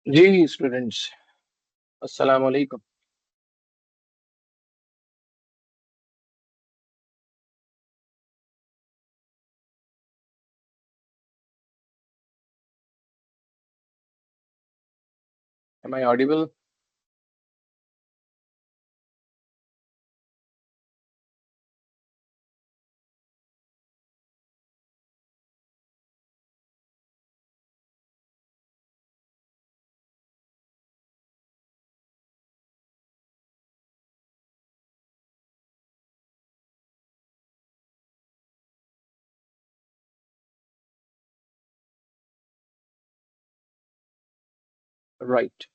जी students, अस्सलाम वालेकुम। Am I audible? Right.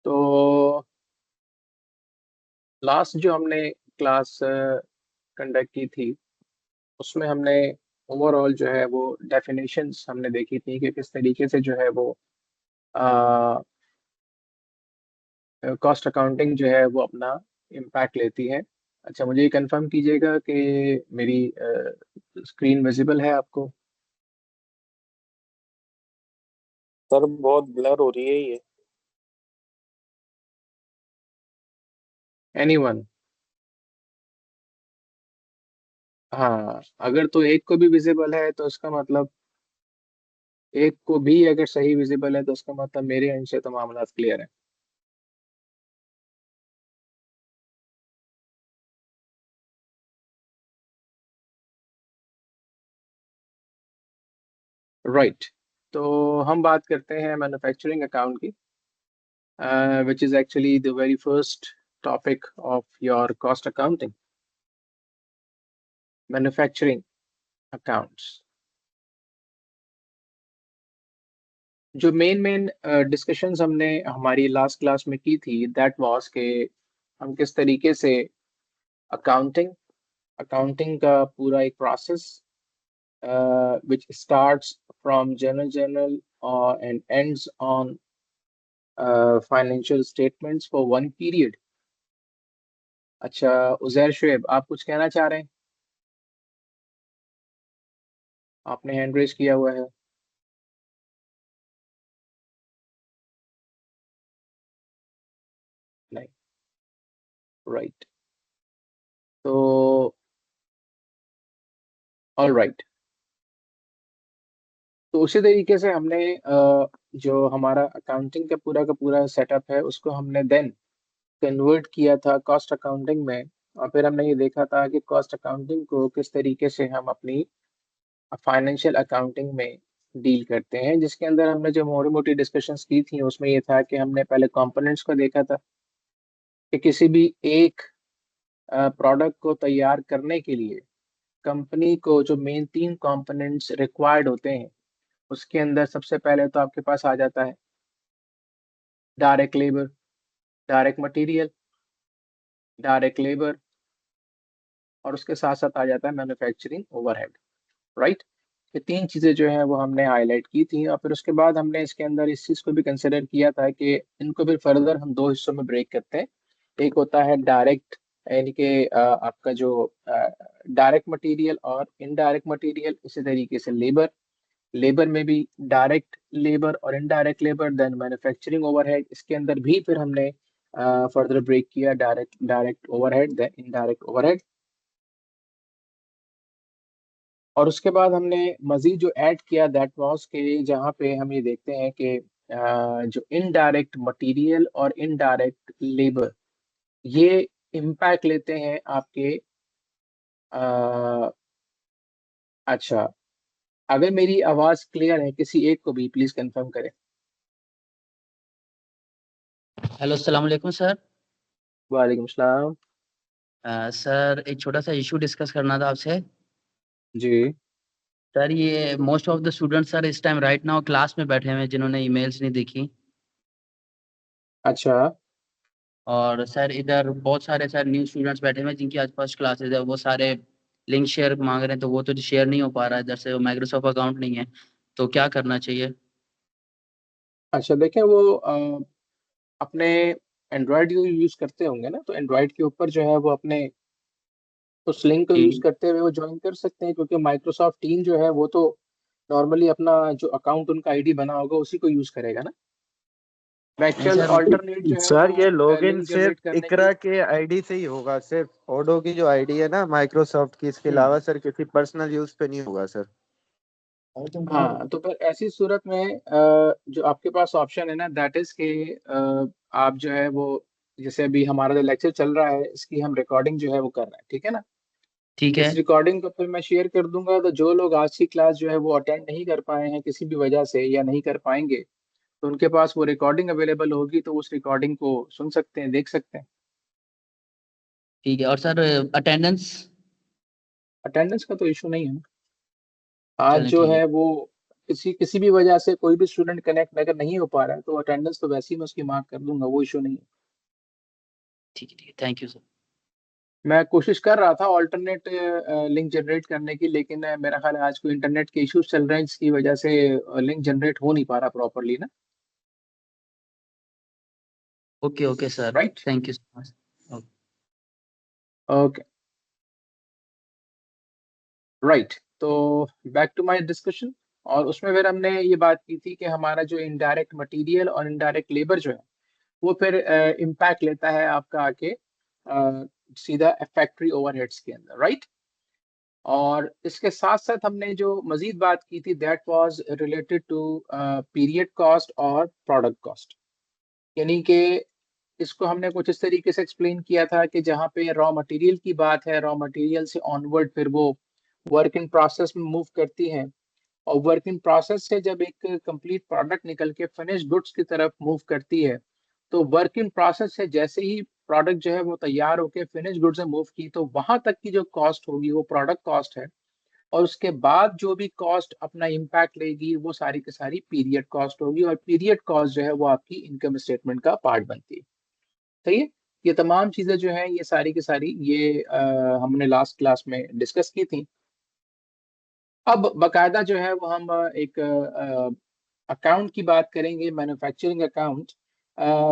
तो लास्ट जो हमने क्लास कंडक्ट की थी उसमें हमने ओवरऑल जो है वो डेफिनेशंस हमने देखी थी कि किस तरीके से जो है वो कॉस्ट अकाउंटिंग जो है वो अपना इम्पैक्ट लेती है। अच्छा, मुझे ये कंफर्म कीजिएगा कि मेरी स्क्रीन विजिबल है आपको। सर बहुत ब्लर हो रही है ये। एनीवन? हाँ, अगर तो एक को भी विजिबल है तो इसका मतलब, एक को भी अगर सही विजिबल है तो उसका मतलब मेरे एंड से तो मामला क्लियर है। राइट। तो हम बात करते हैं मैन्युफैक्चरिंग अकाउंट की, which is actually the very first topic of your cost accounting, manufacturing accounts. जो मेन मेन डिस्कशंस हमने हमारी लास्ट क्लास में की थी, दैट वाज के हम किस तरीके से अकाउंटिंग अकाउंटिंग का पूरा एक process which starts from journal and ends on financial statements for one period। अच्छा, उजैर शुएब, आप कुछ कहना चाह रहे हैं? आपने हैंड रेज किया हुआ है। नहीं। राइट। तो ऑल राइट। तो उसी तरीके से हमने जो हमारा अकाउंटिंग का पूरा सेटअप है उसको हमने देन कन्वर्ट किया था कॉस्ट अकाउंटिंग में। और फिर हमने ये देखा था कि कॉस्ट अकाउंटिंग को किस तरीके से हम अपनी फाइनेंशियल अकाउंटिंग में डील करते हैं, जिसके अंदर हमने जो मोटी मोटी डिस्कशंस की थी उसमें ये था कि हमने पहले कंपोनेंट्स को देखा था कि किसी भी एक प्रोडक्ट को तैयार करने के लिए कंपनी को जो मेन तीन कंपोनेंट्स रिक्वायर्ड होते हैं, उसके अंदर सबसे पहले तो आपके पास आ जाता है direct labour, direct material, direct labour, और उसके साथ साथ आ जाता है मैन्युफैक्चरिंग ओवरहेड। राइट। ये तीन चीजें जो है वो हमने हाईलाइट की थी, और फिर उसके बाद हमने इसके अंदर इस चीज को भी कंसिडर किया था कि इनको भी फर्दर हम दो हिस्सों में ब्रेक करते हैं। एक होता है डायरेक्ट, यानी कि आपका जो डायरेक्ट मटेरियल और इनडायरेक्ट मटेरियल, इसी तरीके से लेबर, लेबर में भी डायरेक्ट लेबर और indirect labour, then manufacturing overhead, इसके अंदर भी फिर हमने फर्दर ब्रेक किया direct direct overhead, then indirect overhead. और उसके बाद हमने मजीद जो ऐड किया दैट वाज के जहाँ पे हम ये देखते हैं कि जो इनडायरेक्ट मटेरियल और इनडायरेक्ट लेबर, ये इम्पैक्ट लेते हैं आपके अ, अच्छा, अगर मेरी आवाज क्लियर है किसी एक को भी प्लीज कंफर्म करें। हेलो, अस्सलाम वालेकुम सर। वालेकुम सलाम। सर, एक छोटा सा इशू डिस्कस करना था आपसे। जी। सर, ये most of the students sir इस टाइम राइट नाउ क्लास में बैठे हुए हैं जिन्होंने ईमेल्स नहीं देखी। अच्छा। और सर इधर बहुत सारे सर न्यू स्टूडेंट्स बैठे हुए हैं जिनकी आज फर्स्ट क्लासेज है, वो सारे लिंक शेयर मांग रहे हैं, तो वो तो शेयर नहीं हो पा रहा है इधर से, माइक्रोसॉफ्ट अकाउंट नहीं है। तो क्या करना चाहिए? अच्छा, देखें वो अपने एंड्रॉयड यूज करते होंगे ना, तो एंड्रॉयड के ऊपर जो है वो अपने उस लिंक को यूज जी। करते हुए वो ज्वाइन कर सकते हैं, क्योंकि माइक्रोसॉफ्ट टीम जो है वो तो नॉर्मली अपना जो अकाउंट उनका आईडी बना होगा उसी को यूज करेगा ना। नहीं एक्चुअल सर, ऑल्टरनेट जो है सर वो ये लॉगिन लिंक सिर्फ जनरेट करने के इकरा लिए। के आईडी से ही होगा, सिर्फ ओडो की जो आईडी है ना माइक्रोसॉफ्ट की, इसके हम्म। अलावा सर किसी पर्सनल यूज पे नहीं होगा सर। हाँ, तो फिर ऐसी सूरत में जो आपके पास ऑप्शन है ना, दैट इज के आप जो है वो, जैसे अभी हमारा जो लेक्चर चल रहा है इसकी हम रिकॉर्डिंग जो है वो कर रहे हैं, ठीक है ना। ठीक इस है। रिकॉर्डिंग को फिर मैं शेयर कर दूंगा, तो जो लोग आज की क्लास जो है वो अटेंड नहीं कर पाए हैं किसी भी वजह से या नहीं कर पाएंगे, तो उनके पास वो रिकॉर्डिंग अवेलेबल होगी, तो उस रिकॉर्डिंग को सुन सकते हैं, देख सकते हैं। ठीक है, और सर अटेंडेंस? अटेंडेंस का तो इशू नहीं है ना। आज चलें जो ठीक है। है वो किसी किसी भी वजह से कोई भी स्टूडेंट कनेक्ट अगर नहीं हो पा रहा है तो अटेंडेंस तो वैसे ही मैं उसकी मार्क कर दूंगा, वो इशू नहीं है। ठीक है, ठीक है, थैंक यू सर। मैं कोशिश कर रहा था ऑल्टरनेट लिंक जनरेट करने की, लेकिन मेरा ख्याल है आज कोई इंटरनेट के इश्यूज चल रहे हैं जिसकी वजह से लिंक जनरेट हो नहीं पा रहा प्रॉपरली ना। Okay okay sir, right. Thank you so much. Okay. Right. तो बैक टू माय डिस्कशन। और उसमें फिर हमने ये बात की थी कि हमारा जो इनडायरेक्ट मटेरियल और इनडायरेक्ट लेबर जो है वो फिर इम्पैक्ट लेता है आपका आके सीधा फैक्ट्री ओवरहेड्स के अंदर, राइट। और इसके साथ साथ हमने जो मजीद बात की थी that was related to period cost और प्रोडक्ट कॉस्ट। यानी कि इसको हमने कुछ इस तरीके से एक्सप्लेन किया था कि जहाँ पे रॉ मटेरियल की बात है, रॉ मटेरियल से ऑनवर्ड फिर वो वर्क इन प्रोसेस में मूव करती है, और वर्क इन प्रोसेस से जब एक कंप्लीट प्रोडक्ट निकल के फिनिश गुड्स की तरफ मूव करती है, तो वर्क इन प्रोसेस से जैसे ही प्रोडक्ट जो है वो तैयार होकर फिनिश गुड्स में मूव की, तो वहां तक की जो कॉस्ट होगी वो प्रोडक्ट कॉस्ट है। और उसके बाद जो भी कॉस्ट अपना इम्पैक्ट लेगी वो सारी की सारी पीरियड कॉस्ट होगी, और पीरियड कॉस्ट जो है वो आपकी इनकम स्टेटमेंट का पार्ट बनती है। सही है। ये तमाम चीजें जो है ये सारी की सारी ये हमने लास्ट क्लास में डिस्कस की थी। अब बकायदा जो है वो हम एक अकाउंट की बात करेंगे, मैन्युफैक्चरिंग अकाउंट,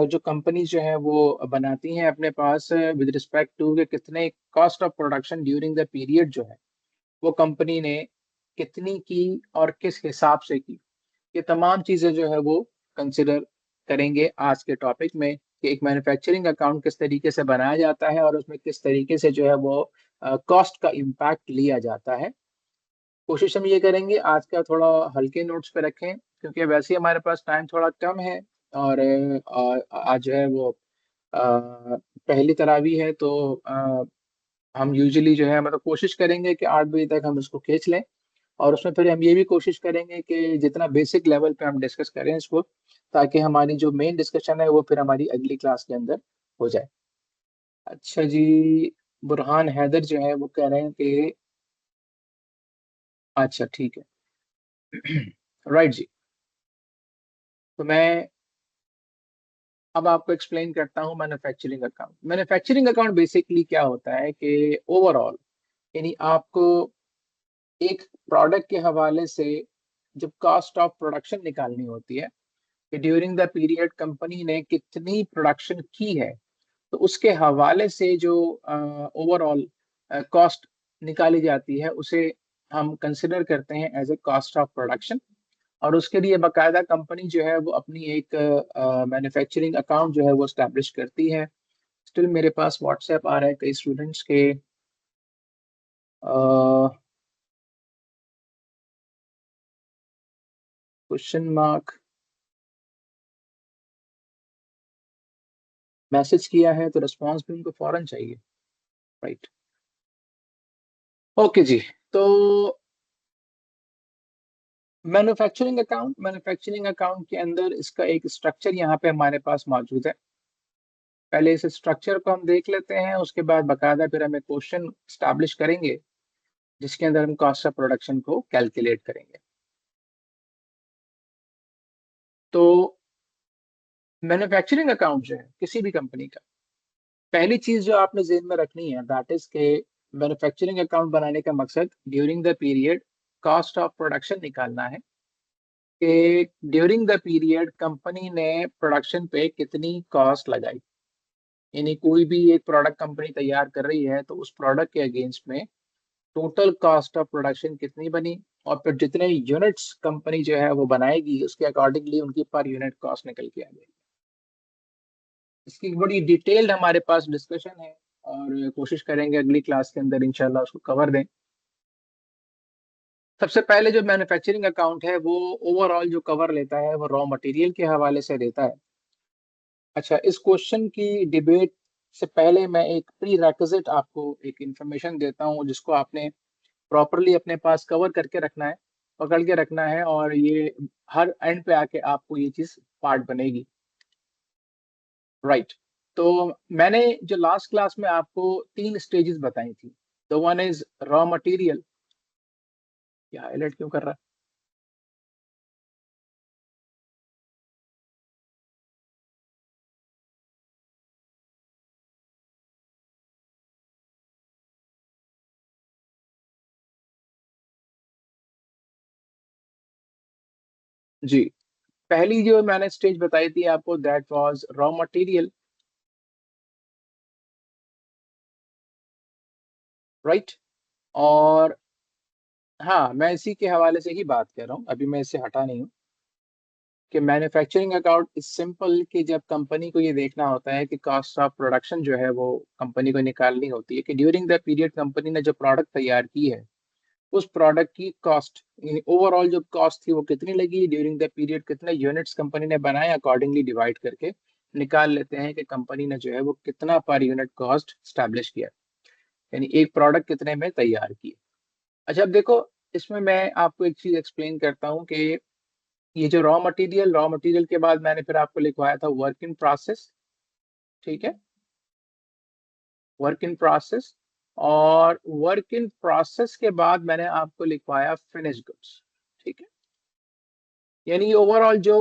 जो कंपनी जो है वो बनाती हैं अपने पास विद रिस्पेक्ट टू के कितने cost of production during the period जो है वो कंपनी ने कितनी की और किस हिसाब से की। ये तमाम चीजें जो है वो कंसिडर करेंगे आज के टॉपिक में कि एक मैन्युफैक्चरिंग अकाउंट किस तरीके से बनाया जाता है और उसमें किस तरीके से जो है वो कॉस्ट का इम्पैक्ट लिया जाता है। कोशिश हम ये करेंगे आज का थोड़ा हल्के नोट्स पे रखें, क्योंकि वैसे ही हमारे पास टाइम थोड़ा कम है। और आज जो है वो पहली तरावी है, तो हम यूजुअली जो है मतलब कोशिश करेंगे कि 8 बजे तक हम इसको खींच लें। और उसमें फिर हम ये भी कोशिश करेंगे कि जितना बेसिक लेवल पे हम डिस्कस करें इसको, ताकि हमारी जो मेन डिस्कशन है वो फिर हमारी अगली क्लास के अंदर हो जाए। अच्छा जी। बुरहान हैदर जो है वो कह रहे हैं कि अच्छा ठीक है। राइट जी। तो मैं अब आपको एक्सप्लेन करता हूँ manufacturing account. Manufacturing account basically क्या होता है कि ओवरऑल, यानी आपको एक प्रोडक्ट के हवाले से जब कॉस्ट ऑफ प्रोडक्शन निकालनी होती है कि ड्यूरिंग द पीरियड कंपनी ने कितनी प्रोडक्शन की है, तो उसके हवाले से जो ओवरऑल कॉस्ट निकाली जाती है उसे हम कंसिडर करते हैं as a cost of production. और उसके लिए बाकायदा कंपनी जो है वो अपनी एक मैन्युफैक्चरिंग अकाउंट जो है वो स्टैब्लिश करती है। स्टिल मेरे पास व्हाट्सएप आ रहा है कई स्टूडेंट्स के क्वेश्चन मार्क मैसेज किया है, तो रिस्पांस भी उनको फौरन चाहिए। राइट। ओके जी। तो मैन्युफैक्चरिंग अकाउंट के अंदर इसका एक स्ट्रक्चर यहाँ पे हमारे पास मौजूद है। पहले इस स्ट्रक्चर को हम देख लेते हैं, उसके बाद बकायदा फिर हम एक क्वेश्चन स्टैब्लिश करेंगे जिसके अंदर हम कॉस्ट ऑफ प्रोडक्शन को कैलकुलेट करेंगे। तो मैन्युफैक्चरिंग अकाउंट जो है किसी भी कंपनी का, पहली चीज जो आपने जेहन में रखनी है दैट इज के मैन्युफैक्चरिंग अकाउंट बनाने का मकसद during the period cost of production निकालना है कि ड्यूरिंग द पीरियड कंपनी ने प्रोडक्शन पे कितनी कॉस्ट लगाई। यानी कोई भी एक प्रोडक्ट कंपनी तैयार कर रही है तो उस प्रोडक्ट के अगेंस्ट में टोटल कॉस्ट ऑफ प्रोडक्शन कितनी बनी, और फिर जितने यूनिट्स कंपनी जो है वो बनाएगी उसके अकॉर्डिंगली उनकी पर यूनिट कॉस्ट निकल के आ जाएगी। इसकी बड़ी डिटेल्ड हमारे पास डिस्कशन है और कोशिश करेंगे अगली क्लास के अंदर इंशाल्लाह उसको कवर दें। सबसे पहले जो मैन्युफैक्चरिंग अकाउंट है वो ओवरऑल जो कवर लेता है वो रॉ मटेरियल के हवाले से देता है। अच्छा, इस क्वेश्चन की डिबेट से पहले मैं एक प्री रेक्विजिट आपको एक इंफॉर्मेशन देता हूँ जिसको आपने प्रॉपरली अपने पास कवर करके रखना है, पकड़ के रखना है, और ये हर एंड पे आके आपको ये चीज पार्ट बनेगी। राइट। तो मैंने जो लास्ट क्लास में आपको 3 स्टेजेस बताई थी। The one is raw material. क्या हाईलाइट क्यों कर रहा है? जी, पहली जो मैंने स्टेज बताई थी आपको that was raw material. Right. और हाँ, मैं इसी के हवाले से ही बात कर रहा हूँ, अभी मैं इससे हटा नहीं हूँ कि मैन्युफैक्चरिंग अकाउंट इज सिंपल कि जब कंपनी को ये देखना होता है कि कॉस्ट ऑफ प्रोडक्शन जो है वो कंपनी को निकालनी होती है कि ड्यूरिंग द पीरियड कंपनी ने जो प्रोडक्ट तैयार की है उस प्रोडक्ट की कॉस्ट, ओवरऑल जो कॉस्ट थी वो कितनी लगी ड्यूरिंग द पीरियड, कितने यूनिट्स कंपनी ने बनाए, अकॉर्डिंगली डिवाइड करके निकाल लेते हैं कि कंपनी ने जो है वो कितना पर यूनिट कॉस्ट स्टैब्लिश किया, यानी एक प्रोडक्ट कितने में तैयार की। अच्छा, अब देखो, इसमें मैं आपको एक चीज एक्सप्लेन करता हूँ कि ये जो रॉ मटेरियल के बाद मैंने फिर आपको लिखवाया था वर्क इन प्रोसेस। ठीक है, वर्क इन प्रोसेस। और वर्क इन प्रोसेस के बाद मैंने आपको लिखवाया फिनिश गुड्स। ठीक है, यानी ओवरऑल जो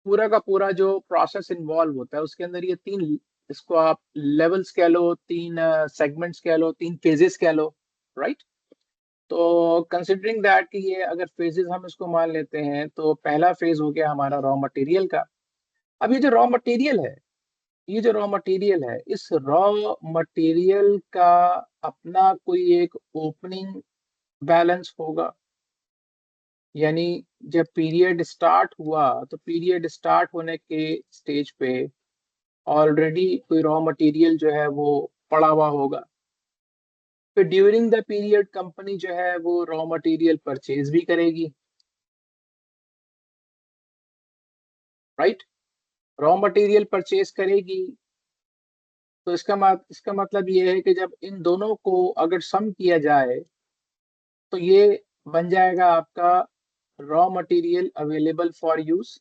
पूरा का पूरा जो प्रोसेस इन्वॉल्व होता है उसके अंदर ये 3, इसको आप लेवल्स कह लो, 3 सेगमेंट्स कह लो, 3 फेजेस कह लो। राइट। तो कंसिडरिंग दैट कि ये अगर फेजेस हम इसको मान लेते हैं तो पहला फेज हो गया हमारा रॉ मटेरियल का। अब ये जो रॉ मटेरियल है, ये जो रॉ मटेरियल है, इस रॉ मटेरियल का अपना कोई एक ओपनिंग बैलेंस होगा, यानी जब पीरियड स्टार्ट हुआ तो पीरियड स्टार्ट होने के स्टेज पे ऑलरेडी कोई रॉ मटेरियल जो है वो पड़ा हुआ होगा। फिर ड्यूरिंग द पीरियड कंपनी जो है वो रॉ मटेरियल परचेज भी करेगी। राइट। रॉ मटेरियल परचेज करेगी तो इसका मतलब ये है कि जब इन दोनों को अगर सम किया जाए तो ये बन जाएगा आपका raw material available for use.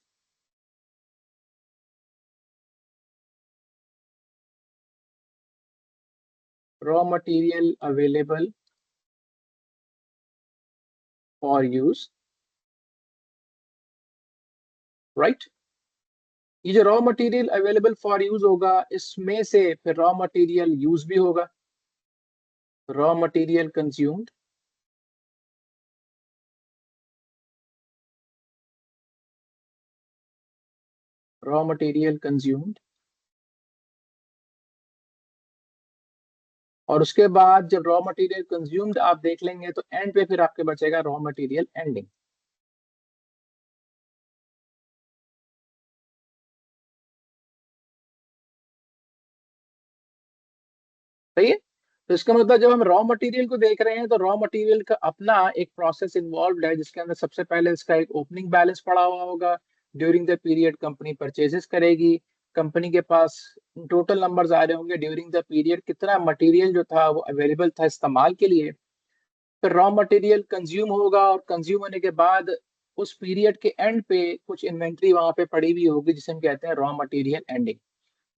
Raw material available for use. Right. ये जो raw material available for use होगा इसमें से फिर रॉ मटेरियल यूज भी होगा, raw material consumed. Raw material consumed. और उसके बाद जब रॉ मटेरियल कंज्यूम्ड आप देख लेंगे तो एंड पे फिर आपके बचेगा रॉ मटेरियल एंडिंग। सही है। तो इसका मतलब जब हम रॉ मटेरियल को देख रहे हैं तो रॉ मटेरियल का अपना एक प्रोसेस इन्वॉल्व है जिसके अंदर सबसे पहले इसका एक ओपनिंग बैलेंस पड़ा हुआ होगा। During the period company purchases करेगी, कंपनी के पास टोटल नंबर्स आ रहे होंगे ड्यूरिंग द पीरियड कितना मटेरियल जो था वो अवेलेबल था इस्तेमाल के लिए। फिर रॉ मटेरियल कंज्यूम होगा और कंज्यूम होने के बाद उस पीरियड के एंड पे कुछ इन्वेंट्री वहां पे पड़ी हुई होगी जिसे हम कहते हैं रॉ मटेरियल एंडिंग।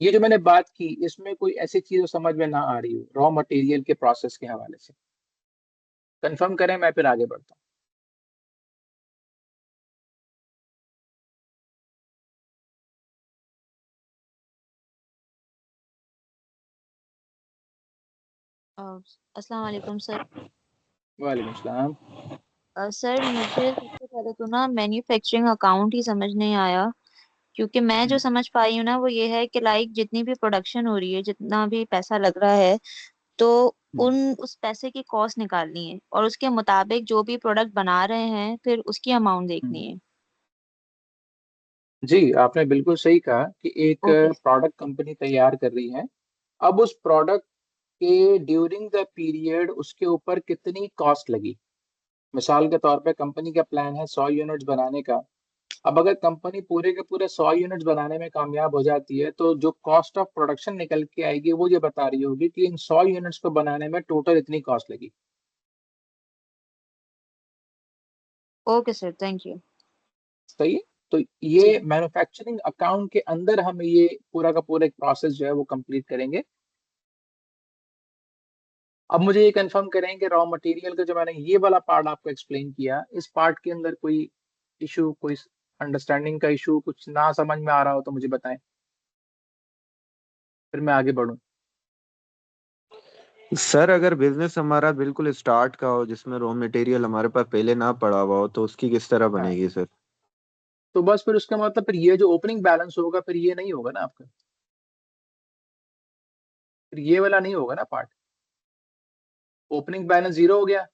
ये जो मैंने बात की इसमें कोई ऐसी चीज जो समझ में ना आ रही हो रॉ मटेरियल के प्रोसेस के हवाले से कंफर्म करें, मैं फिर आगे बढ़ता अस्सलाम वालेकुम सर। हूँ। वालेकुम सलाम। सर मुझे सबसे पहले तो ना मैन्युफैक्चरिंग अकाउंट ही समझ नहीं आया, क्योंकि मैं जो समझ पाई हूँ ना वो ये है कि लाइक जितनी भी प्रोडक्शन हो रही है, जितना भी पैसा लग रहा है, तो उस पैसे की कॉस्ट निकालनी है और उसके मुताबिक जो भी प्रोडक्ट बना रहे हैं फिर उसकी अमाउंट देखनी है। जी, आपने बिल्कुल सही कहा कि एक ओके। प्रोडक्ट कंपनी तैयार कर रही है। अब उस प्रोडक्ट के ड्यूरिंग द पीरियड उसके ऊपर कितनी कॉस्ट लगी। मिसाल के तौर पे कंपनी का प्लान है 100 यूनिट्स बनाने का। अब अगर कंपनी पूरे के पूरे 100 यूनिट्स बनाने में कामयाब हो जाती है तो जो कॉस्ट ऑफ प्रोडक्शन निकल के आएगी वो ये बता रही होगी कि इन 100 यूनिट्स को बनाने में टोटल इतनी कॉस्ट लगी। Okay sir, thank you. सही है। तो ये मैन्युफैक्चरिंग अकाउंट के अंदर हम ये पूरा का पूरा एक प्रोसेस जो है वो कंप्लीट करेंगे। अब मुझे ये कंफर्म करें कि रॉ मटेरियल का जो मैंने ये वाला पार्ट आपको एक्सप्लेन किया, इस पार्ट के अंदर कोई इशू, कोई अंडरस्टैंडिंग का इशू, कुछ ना समझ में आ रहा हो तो मुझे बताएं, फिर मैं आगे बढ़ूं। सर अगर बिजनेस हमारा बिल्कुल स्टार्ट का हो जिसमें रॉ मटेरियल हमारे पास पहले ना पड़ा हुआ हो तो उसकी किस तरह हाँ, बनेगी सर? तो बस फिर उसका मतलब फिर ये जो ओपनिंग बैलेंस होगा फिर ये नहीं होगा ना आपका, फिर ये वाला नहीं होगा ना पार्ट। ओपनिंग बैलेंस जीरो हो गया।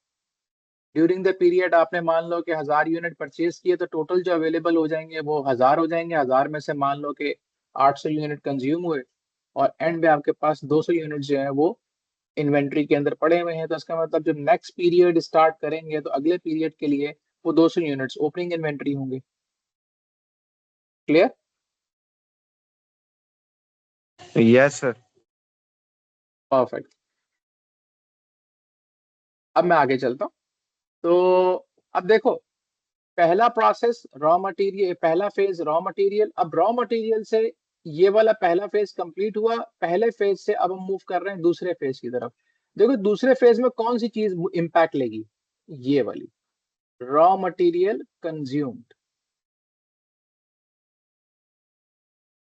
ड्यूरिंग द पीरियड आपने मान लो कि 1000 यूनिट परचेज किए तो टोटल जो अवेलेबल हो जाएंगे वो 1000 हो जाएंगे। 1000 में से मान लो कि 800 यूनिट कंज्यूम हुए और एंड में आपके पास 200 यूनिट जो है वो इन्वेंट्री के अंदर पड़े हुए हैं। तो इसका मतलब जब नेक्स्ट पीरियड स्टार्ट करेंगे तो अगले पीरियड के लिए वो 200 यूनिट्स ओपनिंग इन्वेंट्री होंगे। क्लियर? Yes sir. परफेक्ट। अब मैं आगे चलता हूँ। तो अब देखो, पहला प्रोसेस रॉ मटेरियल, पहला फेज रॉ मटेरियल। अब रॉ मटेरियल से ये वाला पहला फेज कंप्लीट हुआ। पहले फेज से अब हम मूव कर रहे हैं दूसरे फेज की तरफ। देखो दूसरे फेज में कौन सी चीज इंपैक्ट लेगी, ये वाली, रॉ मटेरियल कंज्यूम्ड।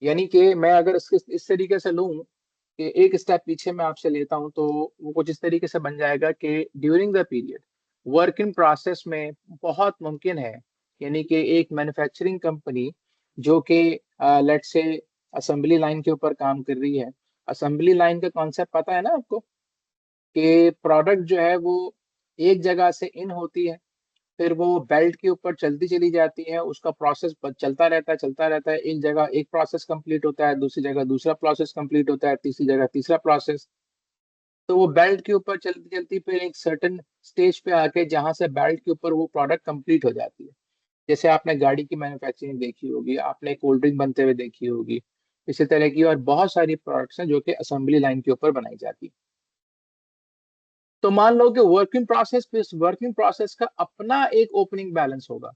यानी कि मैं अगर इस तरीके से लूं कि एक स्टेप पीछे मैं आपसे लेता हूं तो वो कुछ इस तरीके से बन जाएगा कि during the period work in process में बहुत मुमकिन है, यानी कि एक मैन्युफैक्चरिंग कंपनी जो कि लेट्स से असेंबली लाइन के ऊपर काम कर रही है। असेंबली लाइन का कॉन्सेप्ट पता है ना आपको, कि प्रोडक्ट जो है वो एक जगह से इन होती है, फिर वो बेल्ट के ऊपर चलती चली जाती है, उसका प्रोसेस चलता रहता है चलता रहता है। एक जगह एक प्रोसेस कंप्लीट होता है, दूसरी जगह दूसरा प्रोसेस कंप्लीट होता है, तीसरी जगह तीसरा प्रोसेस। तो वो बेल्ट के ऊपर चलती चलती फिर एक सर्टेन स्टेज पे आके जहां से बेल्ट के ऊपर वो प्रोडक्ट कंप्लीट हो जाती है। जैसे आपने गाड़ी की मैन्युफैक्चरिंग देखी होगी, आपने कोल्ड ड्रिंक बनते हुए देखी होगी, इसी तरह की और बहुत सारी प्रोडक्ट्स हैं जो कि असेंबली लाइन के ऊपर बनाई जाती है। तो मान लो कि वर्किंग प्रोसेस का अपना एक ओपनिंग बैलेंस होगा,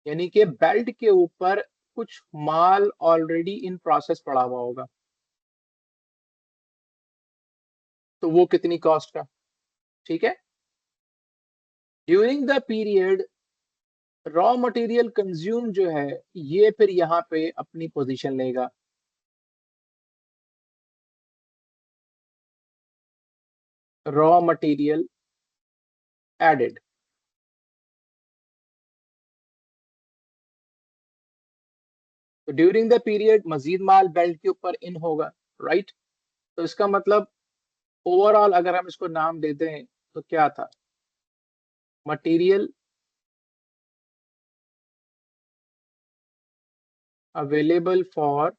यानी कि बेल्ट के ऊपर कुछ माल ऑलरेडी इन प्रोसेस पड़ा हुआ होगा। तो वो कितनी कॉस्ट का, ठीक है। During the period raw material consume जो है ये फिर यहाँ पे अपनी पोजीशन लेगा। Raw material added. तो ड्यूरिंग द पीरियड मजीद माल बेल्ट के ऊपर इन होगा, राइट। तो इसका मतलब ओवरऑल अगर हम इसको नाम दे दें तो क्या था, मटेरियल अवेलेबल फॉर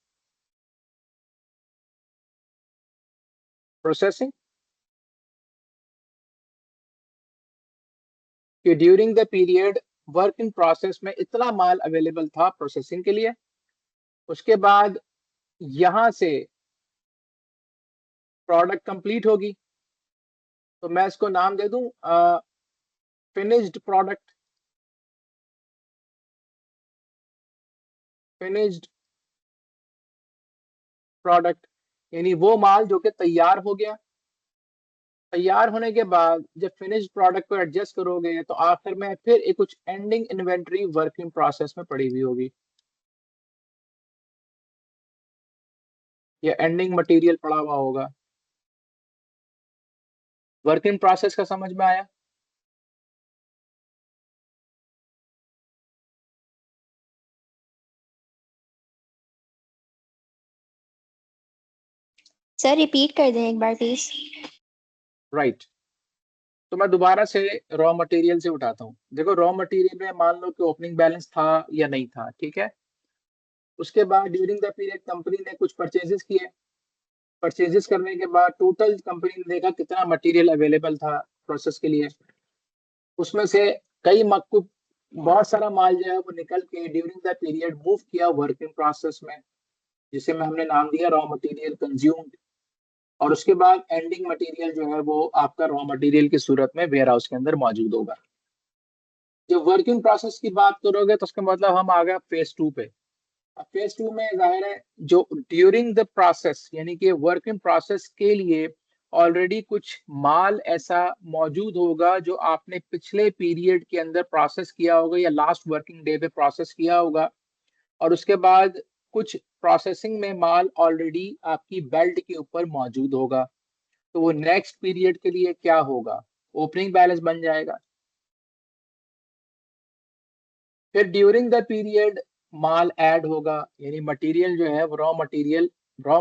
प्रोसेसिंग। कि during the period work in process में इतना माल अवेलेबल था प्रोसेसिंग के लिए। उसके बाद यहां से प्रोडक्ट कंप्लीट होगी, तो मैं इसको नाम दे दूं फिनिश्ड प्रोडक्ट। फिनिश्ड प्रोडक्ट यानी वो माल जो कि तैयार हो गया। तैयार होने के बाद जब फिनिश्ड प्रोडक्ट को एडजस्ट करोगे तो आखिर में फिर एक कुछ एंडिंग इन्वेंट्री वर्किंग प्रोसेस में पड़ी हुई होगी, या एंडिंग मटेरियल पड़ा हुआ होगा। वर्किंग प्रोसेस का समझ में आया? सर रिपीट कर दें एक बार प्लीज। राइट। तो मैं दोबारा से रॉ मटेरियल से उठाता हूँ। देखो रॉ मटेरियल में मान लो कि ओपनिंग बैलेंस था या नहीं था, ठीक है। उसके बाद ड्यूरिंग द पीरियड कंपनी ने कुछ परचेजेस किए। परचेजेस करने के बाद टोटल कंपनी ने देखा कितना मटेरियल अवेलेबल था प्रोसेस के लिए। उसमें से कई मकूब बहुत सारा माल जो है वो निकल के ड्यूरिंग द पीरियड मूव किया वर्क इन प्रोसेस में, जिसे में हमने नाम दिया रॉ मटेरियल कंज्यूम्ड। और उसके बाद एंडिंग मटेरियल जो है वो आपका रॉ मटेरियल की सूरत में वेयर हाउस के अंदर मौजूद होगा। जब वर्किंग प्रोसेस की बात करोगे तो उसका मतलब हम आ गए फेज 2 पे। अब फेज 2 में जाहिर है जो ड्यूरिंग द प्रोसेस यानी कि वर्किंग प्रोसेस के लिए ऑलरेडी कुछ माल ऐसा मौजूद होगा जो आपने पिछले पीरियड के अंदर प्रोसेस किया होगा या लास्ट वर्किंग डे पे प्रोसेस किया होगा। और उसके बाद कुछ प्रोसेसिंग में माल ऑलरेडी आपकी बेल्ट के ऊपर मौजूद होगा। तो वो नेक्स्ट पीरियड के लिए क्या होगा, ओपनिंग बैलेंस बन जाएगा। फिर during the period mall add होगा, यानी मटेरियल जो है वो रॉ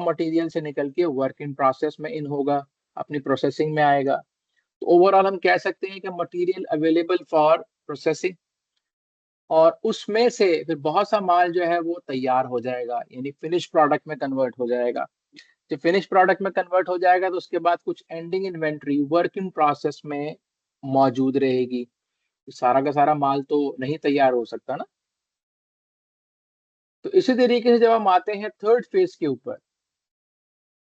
मटेरियल से निकल के वर्क इन प्रोसेस में इन होगा, अपनी प्रोसेसिंग में आएगा। तो ओवरऑल हम कह सकते हैं कि मटेरियल अवेलेबल फॉर प्रोसेसिंग। और उसमें से फिर बहुत सा माल जो है वो तैयार हो जाएगा, यानी फिनिश प्रोडक्ट में कन्वर्ट हो जाएगा। जब फिनिश प्रोडक्ट में कन्वर्ट हो जाएगा तो उसके बाद कुछ ending inventory work in process में मौजूद रहेगी। सारा का सारा माल तो नहीं तैयार हो सकता ना। तो इसी तरीके से जब हम आते हैं थर्ड फेज के ऊपर,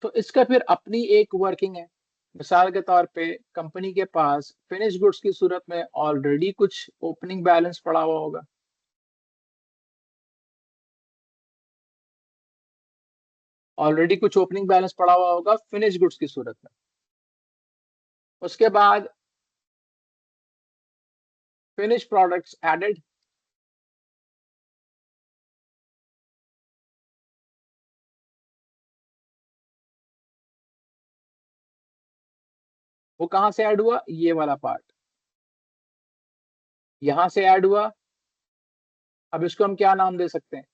तो इसका फिर अपनी एक वर्किंग है। मिसाल के तौर पे कंपनी के पास फिनिश गुड्स की सूरत में ऑलरेडी कुछ ओपनिंग बैलेंस पड़ा हुआ होगा। ऑलरेडी कुछ ओपनिंग बैलेंस पड़ा हुआ होगा फिनिश गुड्स की सूरत में। उसके बाद फिनिश प्रोडक्ट्स एडेड। वो कहां से ऐड हुआ, ये वाला पार्ट यहां से ऐड हुआ। अब इसको हम क्या नाम दे सकते हैं,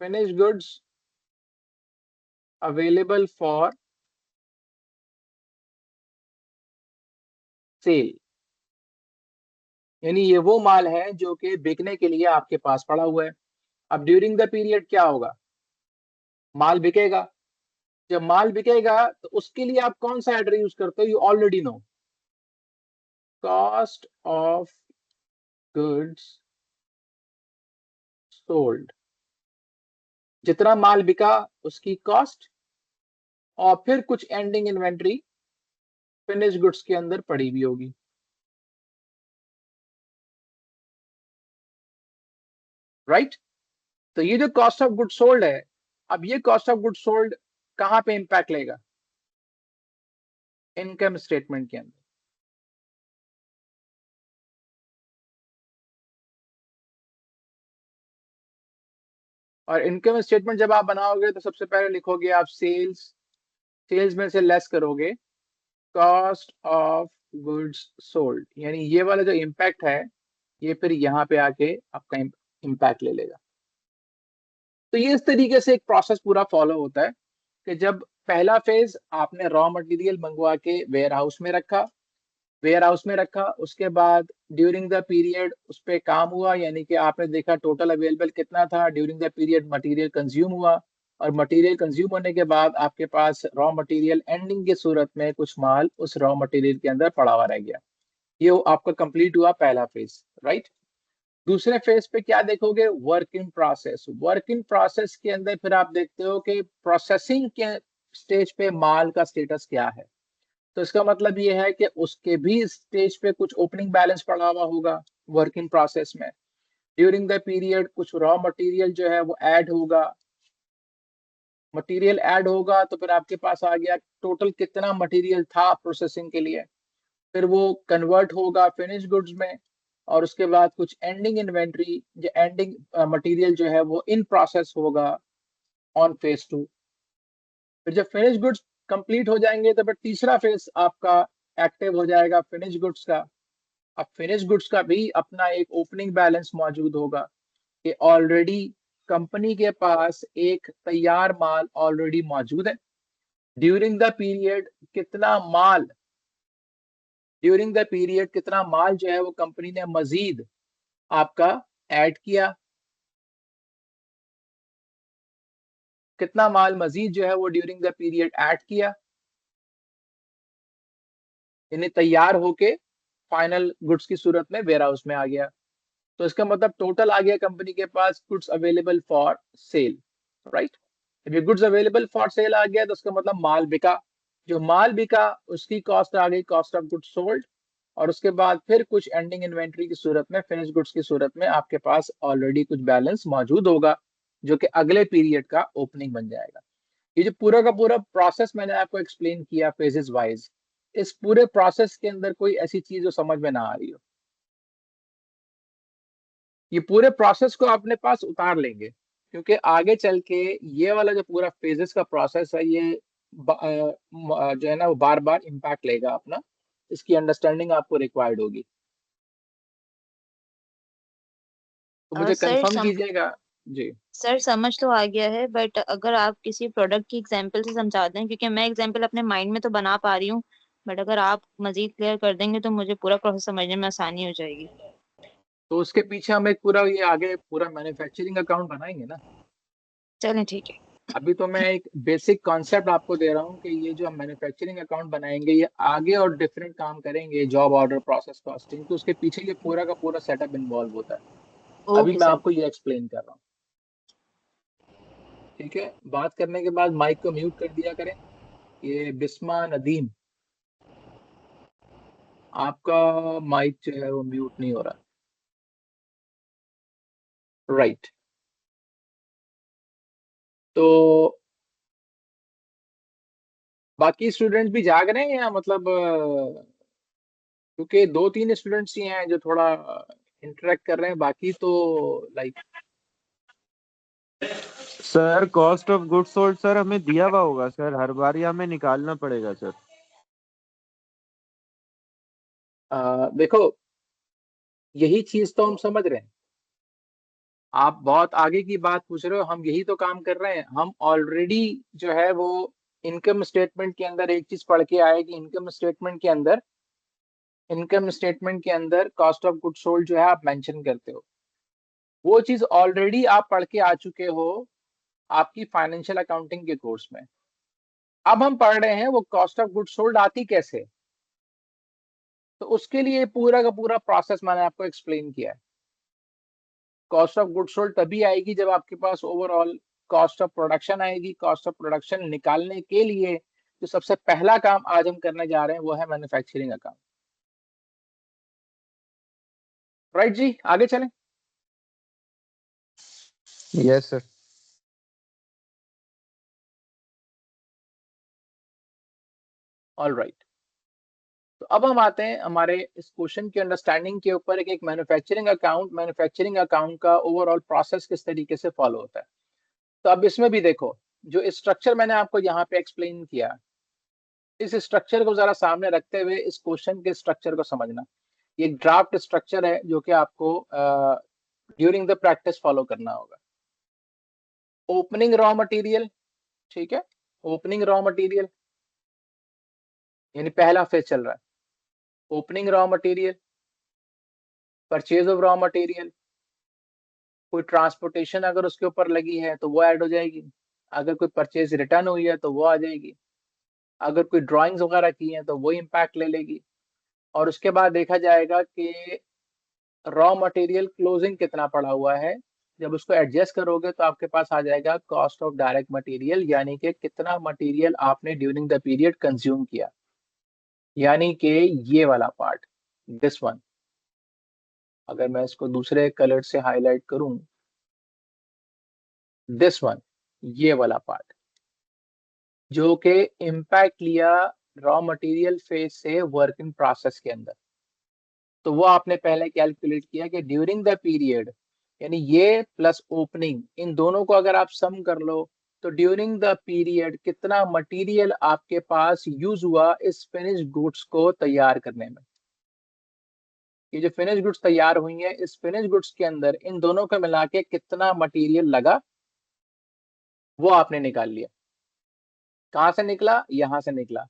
finish goods available for cell, यानी ये वो माल है जो कि बिकने के लिए आपके पास पड़ा हुआ है। अब ड्यूरिंग द पीरियड क्या होगा, माल बिकेगा। जब माल बिकेगा तो उसके लिए आप कौन सा एडर यूज करते हो, you already know, cost of goods sold. जितना माल बिका उसकी कॉस्ट, और फिर कुछ एंडिंग इन्वेंट्री फिनिश गुड्स के अंदर पड़ी हुई होगी। राइट। तो ये जो कॉस्ट ऑफ गुड्स सोल्ड है, अब ये कॉस्ट ऑफ गुड्स सोल्ड कहां पे इंपैक्ट लेगा, इनकम स्टेटमेंट के अंदर। और इनकम स्टेटमेंट जब आप बनाओगे तो सबसे पहले लिखोगे आप सेल्स, सेल्स में से लेस करोगे कॉस्ट ऑफ गुड्स सोल्ड, यानी ये वाला जो इम्पैक्ट है ये फिर यहाँ पे आके आपका इम्पैक्ट ले लेगा। तो ये इस तरीके से एक प्रोसेस पूरा फॉलो होता है कि जब पहला फेज आपने रॉ मटेरियल मंगवा के वेयर हाउस में रखा, उसके बाद ड्यूरिंग द पीरियड उस पर काम हुआ, यानी कि आपने देखा टोटल अवेलेबल कितना था, during the period material consume हुआ। और मटेरियल कंज्यूम होने के बाद आपके पास रॉ मटेरियल एंडिंग की सूरत में कुछ माल उस रॉ मटेरियल के अंदर पड़ा हुआ रह गया। ये आपका कंप्लीट हुआ पहला फेज, राइट। दूसरे फेज पे क्या देखोगे, work in process. Work in process के अंदर फिर आप देखते हो कि प्रोसेसिंग के स्टेज पे माल का स्टेटस क्या है। तो इसका मतलब ये है कि उसके भी स्टेज पे कुछ ओपनिंग बैलेंस पड़ा हुआ होगा वर्क इन प्रोसेस में। ड्यूरिंग द पीरियड कुछ रॉ मटेरियल जो है वो ऐड होगा। मटेरियल ऐड होगा तो फिर आपके पास आ गया टोटल कितना मटेरियल था प्रोसेसिंग के लिए। फिर वो कन्वर्ट होगा फिनिश गुड्स में। और उसके बाद कुछ एंडिंग इन्वेंट्री, जो एंडिंग मटेरियल जो है वो इन प्रोसेस होगा ऑन फेज 2। फिर जब फिनिश गुड्स कंप्लीट हो जाएंगे तो फिर तीसरा फेज आपका एक्टिव हो जाएगा फिनिश गुड्स का। अब फिनिश गुड्स का भी अपना एक ओपनिंग बैलेंस मौजूद होगा कि ऑलरेडी कंपनी के पास एक तैयार माल ऑलरेडी मौजूद है। ड्यूरिंग द पीरियड कितना माल ड्यूरिंग द पीरियड कितना माल जो है वो कंपनी ने मजीद आपका ऐड किया, कितना माल मजीद जो है वो ड्यूरिंग द पीरियड ऐड किया, यानी तैयार होके फाइनल गुड्स की सूरत में वेयर हाउस में आ गया। तो इसका मतलब टोटल आ गया कंपनी के पास goods available for sale, right. जब ये गुड्स अवेलेबल फॉर सेल आ गया तो उसका मतलब माल बिका, जो माल बिका उसकी कॉस्ट आ गई कॉस्ट ऑफ गुड्स सोल्ड, और उसके बाद फिर कुछ एंडिंग इन्वेंट्री की सूरत में, फिनिश गुड्स की सूरत में आपके पास ऑलरेडी कुछ बैलेंस मौजूद होगा जो कि अगले पीरियड का ओपनिंग बन जाएगा। ये जो पूरा का पूरा प्रोसेस मैंने आपको एक्सप्लेन किया फेजेस वाइज, इस पूरे प्रोसेस के अंदर कोई ऐसी चीज जो समझ में ना आ रही हो, ये पूरे प्रोसेस को अपने पास उतार लेंगे, क्योंकि आगे चल के ये वाला जो पूरा फेजेस का प्रोसेस है ये जो है ना वो बार बार इम्पैक्ट लेगा अपना, इसकी अंडरस्टैंडिंग आपको रिक्वायर्ड होगी। तो मुझे सर कंफर्म कीजिएगा जी। सर समझ तो आ गया है, बट अगर आप किसी प्रोडक्ट की एग्जांपल से समझा दें, क्योंकि मैं एग्जांपल अपने माइंड में तो बना पा रही हूँ, बट अगर आप मजीद क्लियर कर देंगे तो मुझे पूरा प्रोसेस समझने में आसानी हो जाएगी। तो उसके पीछे हम एक पूरा ये आगे पूरा मैन्युफैक्चरिंग अकाउंट बनाएंगे ना। चलें ठीक है। अभी तो मैं एक बेसिक कॉन्सेप्ट आपको दे रहा हूँ कि ये जो हम मैन्युफैक्चरिंग अकाउंट बनाएंगे ये आगे और डिफरेंट काम करेंगे, जॉब ऑर्डर प्रोसेस कॉस्टिंग, तो उसके पीछे ये पूरा का पूरा सेटअप इन्वॉल्व होता है। अभी ओके मैं सर। आपको ये एक्सप्लेन कर रहा हूँ, ठीक है। बात करने के बाद माइक को म्यूट कर दिया करें। ये बिस्मा नदीम, आपका माइक जो है वो म्यूट नहीं हो रहा, राइट। तो बाकी स्टूडेंट्स भी जाग रहे हैं या मतलब क्योंकि 2-3 स्टूडेंट्स ही हैं जो थोड़ा इंटरेक्ट कर रहे हैं, बाकी तो like sir cost of goods sold sir हमें दिया हुआ होगा सर, हर बार या हमें निकालना पड़ेगा सर? देखो यही चीज तो हम समझ रहे हैं, आप बहुत आगे की बात पूछ रहे हो, हम यही तो काम कर रहे हैं। हम ऑलरेडी जो है वो इनकम स्टेटमेंट के अंदर एक चीज पढ़ के आए कि इनकम स्टेटमेंट के अंदर कॉस्ट ऑफ गुड्स सोल्ड जो है आप मेंशन करते हो, वो चीज ऑलरेडी आप पढ़ के आ चुके हो आपकी फाइनेंशियल अकाउंटिंग के कोर्स में। अब हम पढ़ रहे हैं वो कॉस्ट ऑफ गुड्स सोल्ड आती कैसे, तो उसके लिए पूरा का पूरा प्रोसेस मैंने आपको एक्सप्लेन किया है। कॉस्ट ऑफ गुड्स सोल्ड तभी आएगी जब आपके पास ओवरऑल कॉस्ट ऑफ प्रोडक्शन आएगी। कॉस्ट ऑफ प्रोडक्शन निकालने के लिए जो सबसे पहला काम आज हम करने जा रहे हैं वो है मैन्युफैक्चरिंग अकाउंट, राइट जी। आगे चलें। Yes sir. All right. तो अब हम आते हैं हमारे इस क्वेश्चन की अंडरस्टैंडिंग के ऊपर। एक मैन्युफैक्चरिंग अकाउंट का ओवरऑल प्रोसेस किस तरीके से फॉलो होता है। तो अब इसमें भी देखो जो स्ट्रक्चर मैंने आपको यहाँ पे एक्सप्लेन किया, इस स्ट्रक्चर को जरा सामने रखते हुए इस क्वेश्चन के स्ट्रक्चर को समझना। ये एक ड्राफ्ट स्ट्रक्चर है जो कि आपको ड्यूरिंग द प्रैक्टिस फॉलो करना होगा। ओपनिंग रॉ मटेरियल, ठीक है, ओपनिंग रॉ मटेरियल यानी पहला फेज चल रहा है। Opening raw material, purchase of raw material, कोई ट्रांसपोर्टेशन अगर उसके ऊपर लगी है तो वो ऐड हो जाएगी, अगर कोई परचेज रिटर्न हुई है तो वो आ जाएगी, अगर कोई ड्राइंग्स वगैरह की हैं तो वो इम्पैक्ट ले लेगी। और उसके बाद देखा जाएगा कि रॉ मटेरियल क्लोजिंग कितना पड़ा हुआ है। जब उसको एडजस्ट करोगे तो आपके पास आ जाएगा कॉस्ट ऑफ डायरेक्ट मटेरियल, यानी कि कितना मटेरियल आपने ड्यूरिंग द पीरियड कंज्यूम किया, यानी कि ये वाला पार्ट, दिस वन। अगर मैं इसको दूसरे कलर से हाईलाइट करूं, दिस वन, ये वाला पार्ट जो कि इम्पैक्ट लिया रॉ मटेरियल फेज से वर्क इन प्रोसेस के अंदर, तो वो आपने पहले कैलकुलेट किया कि ड्यूरिंग द पीरियड, यानी ये प्लस ओपनिंग, इन दोनों को अगर आप सम कर लो तो ड्यूरिंग द पीरियड कितना मटेरियल आपके पास यूज हुआ इस फिनिश गुड्स को तैयार करने में। ये जो फिनिश गुड्स तैयार हुई है, इस फिनिश गुड्स के अंदर इन दोनों को मिला के कितना मटेरियल लगा वो आपने निकाल लिया। कहाँ से निकला? यहां से निकला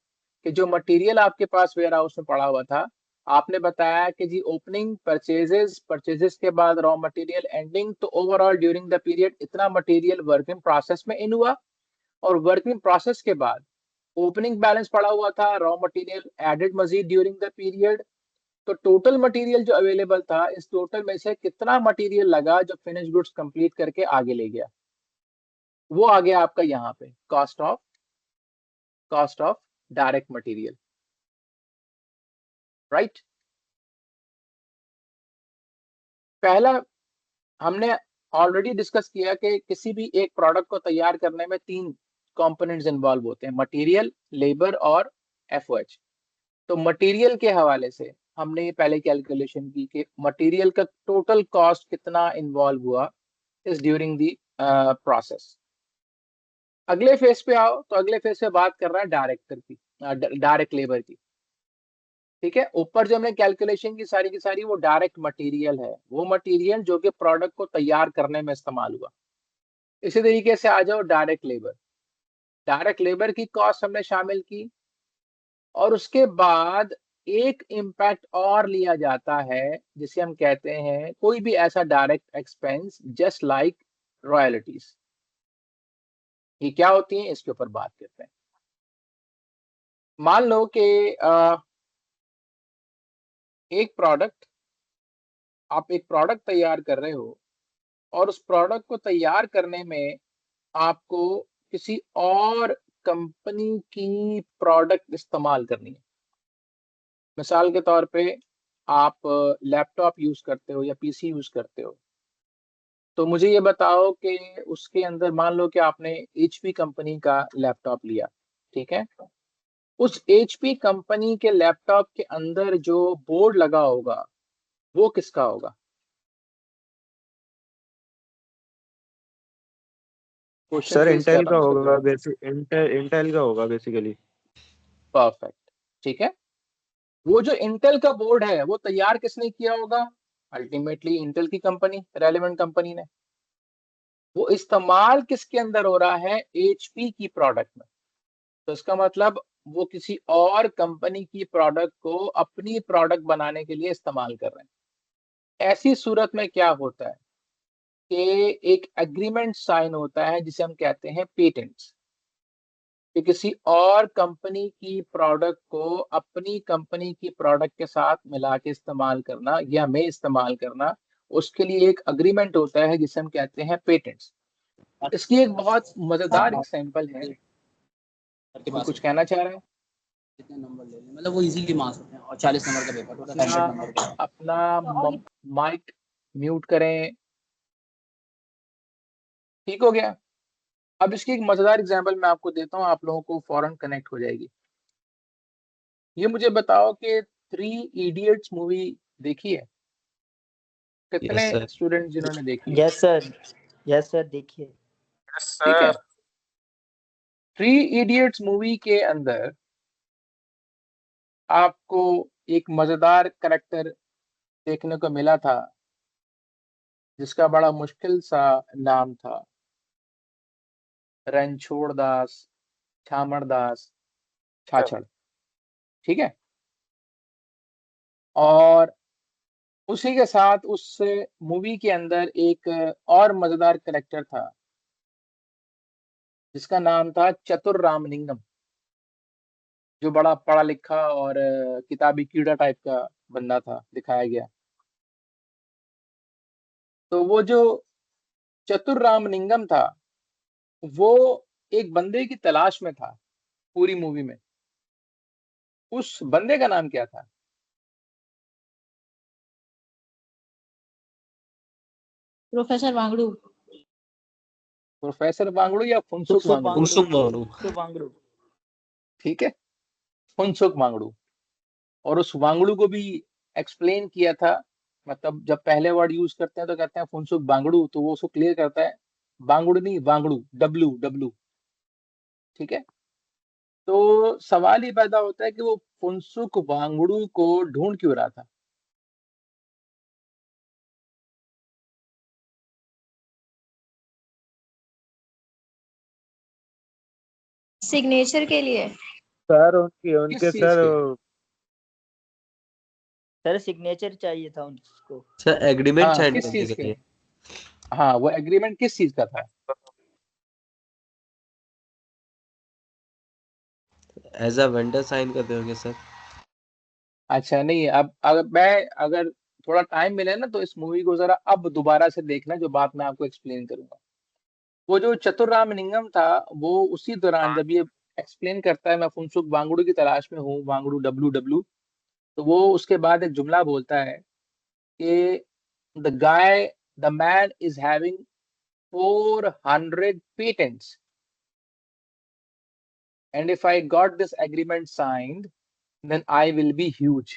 कि जो मटेरियल आपके पास वेयर हाउस में पड़ा हुआ था आपने बताया कि जी ओपनिंग परचेजेस के बाद रॉ मटेरियल एंडिंग, तो ओवरऑल ड्यूरिंग द पीरियड इतना मटेरियल वर्किंग प्रोसेस में इन हुआ, और वर्किंग प्रोसेस के बाद ओपनिंग बैलेंस पड़ा हुआ था, रॉ मटेरियल एडेड मजीद ड्यूरिंग द पीरियड। तो टोटल मटेरियल जो अवेलेबल था, इस टोटल में से कितना मटेरियल लगा जो फिनिश गुड्स कंप्लीट करके आगे ले गया, वो आ गया आपका यहाँ पे cost of direct material, right. पहला हमने ऑलरेडी डिस्कस किया कि किसी भी एक प्रोडक्ट को तैयार करने में 3 कंपोनेंट्स इन्वॉल्व होते हैं, मटेरियल, लेबर और एफओएच। तो मटेरियल के हवाले से हमने ये पहले कैलकुलेशन की कि मटेरियल का टोटल कॉस्ट कितना इन्वॉल्व हुआ इस ड्यूरिंग दी प्रोसेस। अगले फेज पे आओ, तो अगले फेज पे बात कर रहा है डायरेक्ट लेबर की, ठीक है। ऊपर जो हमने कैलकुलेशन की सारी वो डायरेक्ट मटेरियल है, वो मटेरियल जो कि प्रोडक्ट को तैयार करने में इस्तेमाल हुआ। इसी तरीके से आ जाओ डायरेक्ट लेबर की कॉस्ट हमने शामिल की, और उसके बाद एक इम्पैक्ट और लिया जाता है जिसे हम कहते हैं कोई भी ऐसा direct expense just like royalties. ये क्या होती है, इसके ऊपर बात करते हैं। मान लो कि आप एक प्रोडक्ट तैयार कर रहे हो, और उस प्रोडक्ट को तैयार करने में आपको किसी और कंपनी की प्रोडक्ट इस्तेमाल करनी है। मिसाल के तौर पे आप लैपटॉप यूज करते हो या पीसी यूज करते हो, तो मुझे ये बताओ कि उसके अंदर मान लो कि आपने एचपी कंपनी का लैपटॉप लिया, ठीक है। उस एचपी कंपनी के लैपटॉप के अंदर जो बोर्ड लगा होगा वो किसका होगा? क्वेश्चन सर रेज कर इंटेल रहा का हूँ, इसका होगा, जवाब। इंटेल का होगा बेसिकली। परफेक्ट, ठीक है। वो जो इंटेल का बोर्ड है वो तैयार किसने किया होगा? अल्टीमेटली इंटेल की कंपनी, रेलेवेंट कंपनी ने। वो इस्तेमाल किसके अंदर हो रहा है? एचपी की प्रोडक्ट में। तो इसका मतलब वो किसी और कंपनी की प्रोडक्ट को अपनी प्रोडक्ट बनाने के लिए इस्तेमाल कर रहे हैं। ऐसी सूरत में क्या होता है कि एक एग्रीमेंट साइन होता है जिसे हम कहते हैं पेटेंट्स, कि किसी और कंपनी की प्रोडक्ट को अपनी कंपनी की प्रोडक्ट के साथ मिला के इस्तेमाल करना या में इस्तेमाल करना, उसके लिए एक अग्रीमेंट होता है जिसे हम कहते हैं पेटेंट्स। इसकी एक बहुत मजेदार एग्जांपल है। आपके कोई पास कुछ कहना चाह रहा है? कितने नंबर ले लें, मतलब वो इजीली मार सकते हैं, और 40 नंबर का पेपर होता है, 100 नंबर का। अपना माइक म्यूट करें। ठीक हो गया। अब इसकी एक मजेदार एग्जांपल मैं आपको देता हूँ, आप लोगों को फौरन कनेक्ट हो जाएगी। ये मुझे बताओ कि 3 इडियट्स मूवी देखी है? कितने यस सर। स्टूडेंट जिन्होंने देखी है? यस सर देखिए। ठीक है। 3 इडियट्स मूवी के अंदर आपको एक मजेदार करेक्टर देखने को मिला था जिसका बड़ा मुश्किल सा नाम था, रणछोड़ दास, छामड़ दास, छाछड़, ठीक है। और उसी के साथ उस मूवी के अंदर एक और मजेदार करेक्टर था जिसका नाम था चतुर रामलिंगम, जो बड़ा पढ़ा लिखा और किताबी कीड़ा टाइप का बंदा था, दिखाया गया। तो वो जो चतुर रामलिंगम था, वो एक बंदे की तलाश में था पूरी मूवी में। उस बंदे का नाम क्या था? प्रोफेसर वांगड़ू। प्रोफेसर वांगड़ू या फुनसुक सुख वांगड़ू? फुनसुक वांगड़ू। वांगड़ू। ठीक है, फुनसुक वांगड़ू। और उस वांगड़ू को भी एक्सप्लेन किया था, मतलब जब पहले वर्ड यूज करते हैं तो कहते हैं फुनसुक वांगड़ू, तो वो उसको क्लियर करता है वांगड़ू नहीं वांगड़ू, डब्लू डब्लू, ठीक है। तो सवाल ये पैदा होता है कि वो फुनसुक वांगड़ू को ढूंढ क्यों रहा था? सिग्नेचर के लिए। सर उनकी किस उनके चीज सर के? सर सिग्नेचर चाहिए था उसको। सर एग्रीमेंट हाँ साइन किस करने चीज के के? लिए। हाँ वो एग्रीमेंट किस चीज का था? एज अ वेंडर साइन करते होंगे सर। अच्छा नहीं, अब अगर थोड़ा टाइम मिले ना तो इस मूवी को जरा अब दोबारा से देखना, जो बात मैं आपको एक्सप्लेन करूंगा। वो जो चतुर रामलिंगम था, वो उसी दौरान जब ये एक्सप्लेन करता है मैं फुनसुक वांगडू की तलाश में हूँ, वांगडू डब्ल्यू डब्ल्यू, तो वो उसके बाद एक जुमला बोलता है कि the man is having 400 patents and if I got this agreement signed then I will be huge।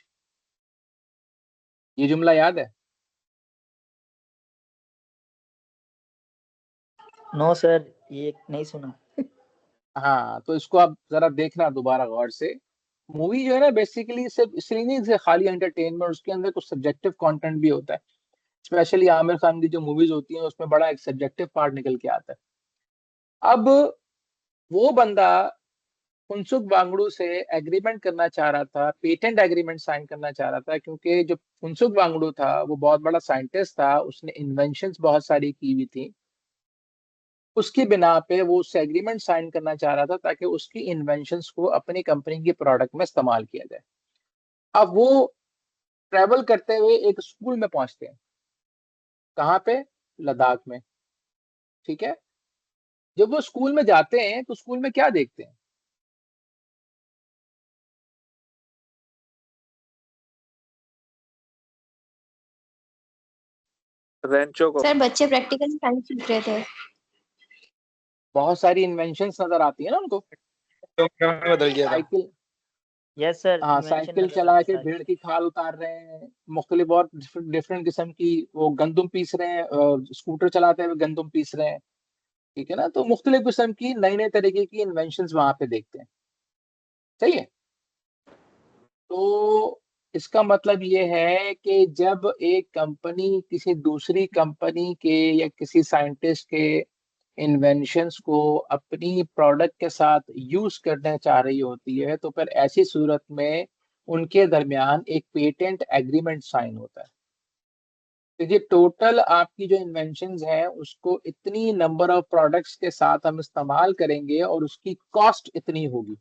ये जुमला याद है? नो सर, ये नहीं सुना। हाँ तो इसको आप जरा देखना दोबारा गौर से। मूवी जो है ना बेसिकली सिर्फ इसलिए नहीं से खाली एंटरटेनमेंट, उसके अंदर कुछ सब्जेक्टिव कंटेंट भी होता है। स्पेशली आमिर खान की जो मूवीज होती हैं उसमें बड़ा एक सब्जेक्टिव पार्ट निकल के आता है। अब वो बंदा फुनसुक वांगडू से एग्रीमेंट करना चाह रहा था, पेटेंट एग्रीमेंट साइन करना चाह रहा था, क्योंकि जो फुनसुक वांगडू था वो बहुत बड़ा साइंटिस्ट था, उसने इन्वेंशंस बहुत सारी की हुई थी। उसकी बिना पे वो उससे एग्रीमेंट साइन करना चाह रहा था ताकि उसकी इन्वेंशंस को अपनी कंपनी के प्रोडक्ट में इस्तेमाल किया जाए। अब वो ट्रेवल करते हुए एक स्कूल में पहुंचते हैं। कहाँ पे? लद्दाख में। ठीक है। जब वो स्कूल में जाते हैं तो स्कूल में क्या देखते हैं? रेंचो को। सर बच्चे प्रैक्टिकल साइंस सीख रहे थे। बहुत सारी इन्वेंशंस नजर आती है ना उनको। बदल गया था। साइकिल, यस सर, हाँ इन्वेंशन साइकिल नजर चला आती के सारी। भेड़ की खाल उतार रहे हैं, मुख्तलिफ और डिफरेंट किस्म की वो गंदुम पीस रहे हैं, स्कूटर चलाते हुए गंदुम पीस रहे हैं। ठीक है ना, तो मुख्तलिफ किस्म की नई नई तरीके की इन्वेंशंस वहां पे देखते हैं। सही है। तो इसका मतलब ये है कि जब एक कंपनी किसी दूसरी कंपनी के या किसी साइंटिस्ट के इन्वेंशंस को अपनी प्रोडक्ट के साथ यूज करना चाह रही होती है तो फिर ऐसी सूरत में उनके दरमियान एक पेटेंट एग्रीमेंट साइन होता है। तो ये टोटल आपकी जो इन्वेंशंस हैं उसको इतनी नंबर ऑफ प्रोडक्ट्स के साथ हम इस्तेमाल करेंगे और उसकी कॉस्ट इतनी होगी।